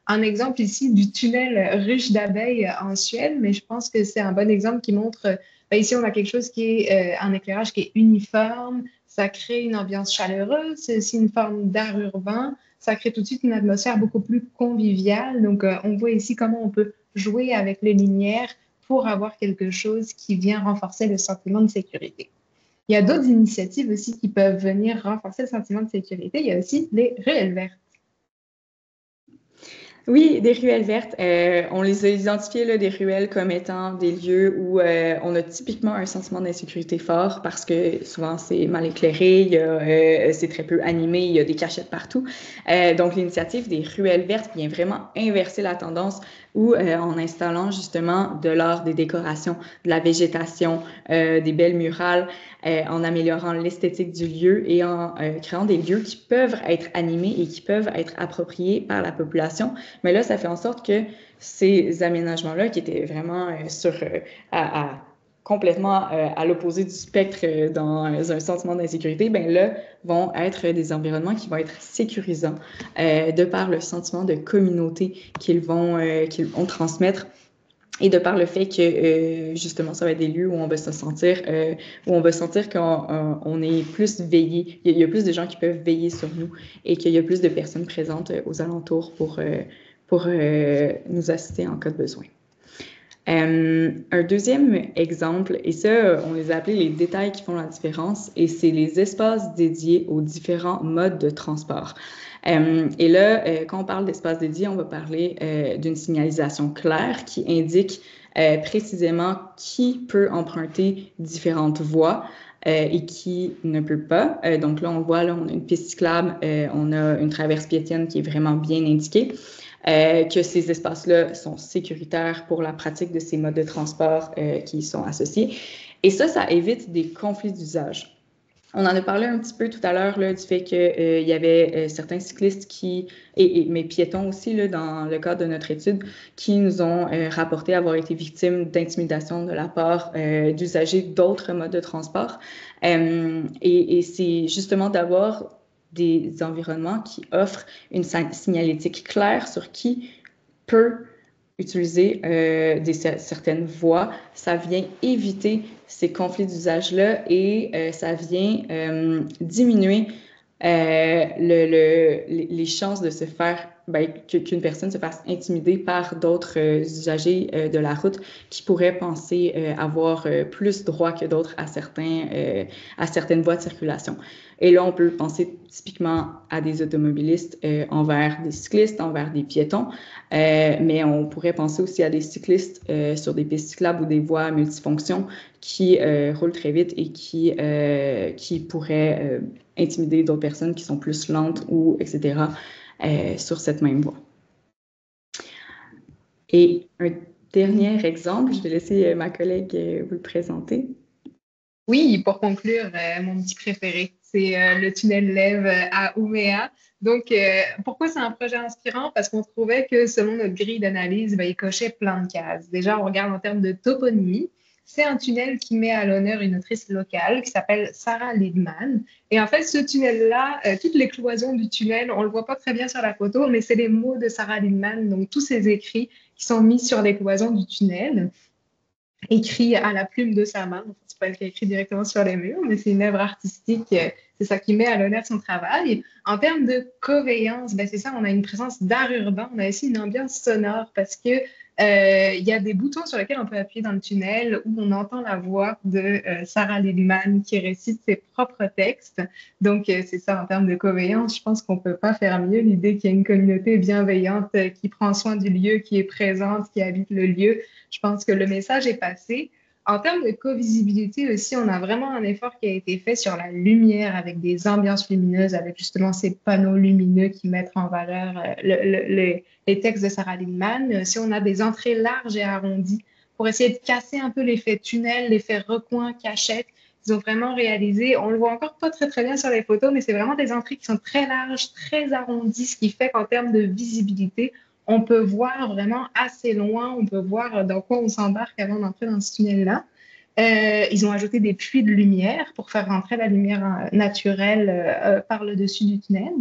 un exemple ici du tunnel ruche d'abeilles en Suède, mais je pense que c'est un bon exemple qui montre, ben, ici, on a quelque chose qui est un éclairage qui est uniforme, ça crée une ambiance chaleureuse, c'est aussi une forme d'art urbain, ça crée tout de suite une atmosphère beaucoup plus conviviale. Donc, on voit ici comment on peut jouer avec les lumières pour avoir quelque chose qui vient renforcer le sentiment de sécurité. Il y a d'autres initiatives aussi qui peuvent venir renforcer le sentiment de sécurité. Il y a aussi les ruelles vertes. Oui, des ruelles vertes. On les a identifiées, là, des ruelles, comme étant des lieux où on a typiquement un sentiment d'insécurité fort parce que souvent c'est mal éclairé, c'est très peu animé, il y a des cachettes partout. Donc l'initiative des ruelles vertes vient vraiment inverser la tendance où en installant justement de l'art, des décorations, de la végétation, des belles murales, en améliorant l'esthétique du lieu et en créant des lieux qui peuvent être animés et qui peuvent être appropriés par la population. Mais là, ça fait en sorte que ces aménagements-là, qui étaient vraiment complètement à l'opposé du spectre dans un sentiment d'insécurité, ben là, vont être des environnements qui vont être sécurisants de par le sentiment de communauté qu'ils vont transmettre. Et de par le fait que, justement, ça va être des lieux où on va se sentir, où on va sentir qu'on est plus veillé. Il y a plus de gens qui peuvent veiller sur nous et qu'il y a plus de personnes présentes aux alentours pour nous assister en cas de besoin. Un deuxième exemple, et ça, on les a appelés les détails qui font la différence, et c'est les espaces dédiés aux différents modes de transport. Et là, quand on parle d'espace dédié, on va parler d'une signalisation claire qui indique précisément qui peut emprunter différentes voies et qui ne peut pas. Donc là, on voit, là, on a une piste cyclable, on a une traverse piétonne qui est vraiment bien indiquée. Que ces espaces-là sont sécuritaires pour la pratique de ces modes de transport qui y sont associés. Et ça évite des conflits d'usage. On en a parlé un petit peu tout à l'heure du fait qu'il y avait certains cyclistes mais piétons aussi, là, dans le cadre de notre étude, qui nous ont rapporté avoir été victimes d'intimidation de la part d'usagers d'autres modes de transport. Et c'est justement d'avoir des environnements qui offrent une signalétique claire sur qui peut utiliser certaines voies. Ça vient éviter ces conflits d'usage-là et ça vient diminuer les chances de se faire, qu'une personne se fasse intimider par d'autres usagers de la route qui pourraient penser avoir plus droit que d'autres à certaines voies de circulation. Et là, on peut penser typiquement à des automobilistes envers des cyclistes, envers des piétons, mais on pourrait penser aussi à des cyclistes sur des pistes cyclables ou des voies multifonctions qui roulent très vite et qui pourraient intimider d'autres personnes qui sont plus lentes ou etc. Sur cette même voie. Et un dernier exemple, je vais laisser ma collègue vous le présenter. Oui, pour conclure, mon petit préféré, c'est le tunnel Lève à Ouméa. Donc, pourquoi c'est un projet inspirant? Parce qu'on trouvait que selon notre grille d'analyse, il cochait plein de cases. Déjà, on regarde en termes de toponymie. C'est un tunnel qui met à l'honneur une autrice locale qui s'appelle Sarah Lidman. Et en fait, ce tunnel-là, toutes les cloisons du tunnel, on ne le voit pas très bien sur la photo, mais c'est les mots de Sarah Lidman, donc tous ces écrits qui sont mis sur les cloisons du tunnel, écrits à la plume de sa main. C'est pas elle qui a écrit directement sur les murs, mais c'est une œuvre artistique. C'est ça qui met à l'honneur son travail. En termes de covéance, c'est ça, on a une présence d'art urbain, on a aussi une ambiance sonore parce que il y a des boutons sur lesquels on peut appuyer dans le tunnel où on entend la voix de Sarah Lidman qui récite ses propres textes. Donc, c'est ça, en termes de covéance, je pense qu'on ne peut pas faire mieux. L'idée qu'il y ait une communauté bienveillante qui prend soin du lieu, qui est présente, qui habite le lieu, je pense que le message est passé. En termes de co-visibilité aussi, on a vraiment un effort qui a été fait sur la lumière avec des ambiances lumineuses, avec justement ces panneaux lumineux qui mettent en valeur les textes de Sarah Lindman. Mais aussi, on a des entrées larges et arrondies pour essayer de casser un peu l'effet tunnel, l'effet recoin, cachette. Ils ont vraiment réalisé, on le voit encore pas très très bien sur les photos, mais c'est vraiment des entrées qui sont très larges, très arrondies, ce qui fait qu'en termes de visibilité, on peut voir vraiment assez loin, on peut voir dans quoi on s'embarque avant d'entrer dans ce tunnel-là. Ils ont ajouté des puits de lumière pour faire rentrer la lumière naturelle par le dessus du tunnel.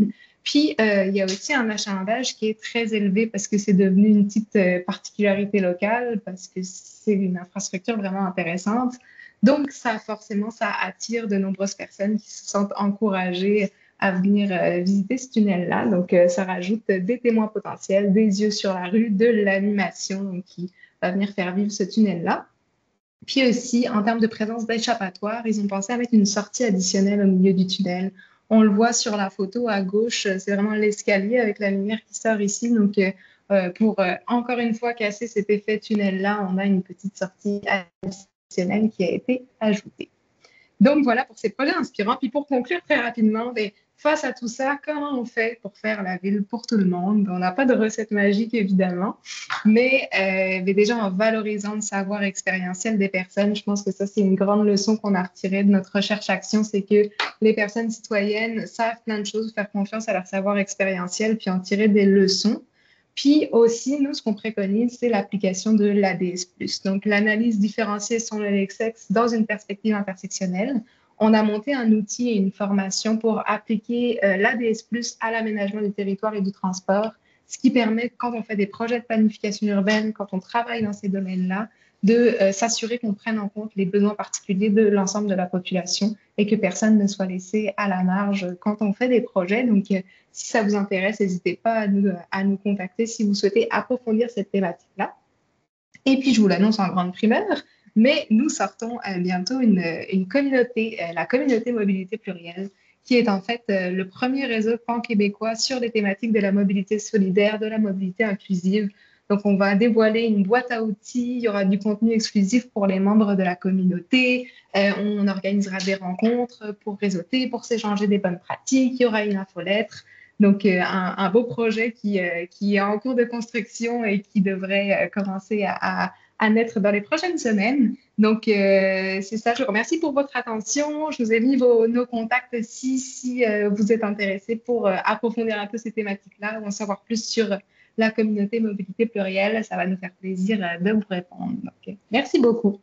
Puis, il y a aussi un achalandage qui est très élevé parce que c'est devenu une petite particularité locale, parce que c'est une infrastructure vraiment intéressante. Donc, forcément, ça attire de nombreuses personnes qui se sentent encouragées à venir visiter ce tunnel-là. Donc, ça rajoute des témoins potentiels, des yeux sur la rue, de l'animation qui va venir faire vivre ce tunnel-là. Puis aussi, en termes de présence d'échappatoire, ils ont pensé à mettre une sortie additionnelle au milieu du tunnel. On le voit sur la photo à gauche, c'est vraiment l'escalier avec la lumière qui sort ici. Donc, pour encore une fois casser cet effet tunnel-là, on a une petite sortie additionnelle qui a été ajoutée. Donc voilà pour ces projets inspirants. Puis pour conclure très rapidement, face à tout ça, comment on fait pour faire la ville pour tout le monde? On n'a pas de recette magique évidemment, mais déjà en valorisant le savoir expérientiel des personnes, je pense que ça c'est une grande leçon qu'on a retirée de notre recherche-action, c'est que les personnes citoyennes savent plein de choses, faire confiance à leur savoir expérientiel, puis en tirer des leçons. Puis aussi, nous, ce qu'on préconise, c'est l'application de l'ADS+. Donc, l'analyse différenciée selon le sexe dans une perspective intersectionnelle. On a monté un outil et une formation pour appliquer l'ADS+, à l'aménagement du territoire et du transport, ce qui permet, quand on fait des projets de planification urbaine, quand on travaille dans ces domaines-là, de s'assurer qu'on prenne en compte les besoins particuliers de l'ensemble de la population et que personne ne soit laissé à la marge quand on fait des projets. Donc, si ça vous intéresse, n'hésitez pas à nous contacter si vous souhaitez approfondir cette thématique-là. Et puis, je vous l'annonce en grande primeur, mais nous sortons bientôt une communauté, la communauté Mobilité Plurielle, qui est en fait le premier réseau pan-québécois sur les thématiques de la mobilité solidaire, de la mobilité inclusive. Donc, on va dévoiler une boîte à outils, il y aura du contenu exclusif pour les membres de la communauté, on organisera des rencontres pour réseauter, pour s'échanger des bonnes pratiques, il y aura une infolettre. Donc, un beau projet qui est en cours de construction et qui devrait commencer à naître dans les prochaines semaines. Donc, c'est ça. Je vous remercie pour votre attention. Je vous ai mis nos contacts si vous êtes intéressé pour approfondir un peu ces thématiques-là ou en savoir plus sur la communauté Mobilité Plurielle. Ça va nous faire plaisir de vous répondre. Donc, merci beaucoup.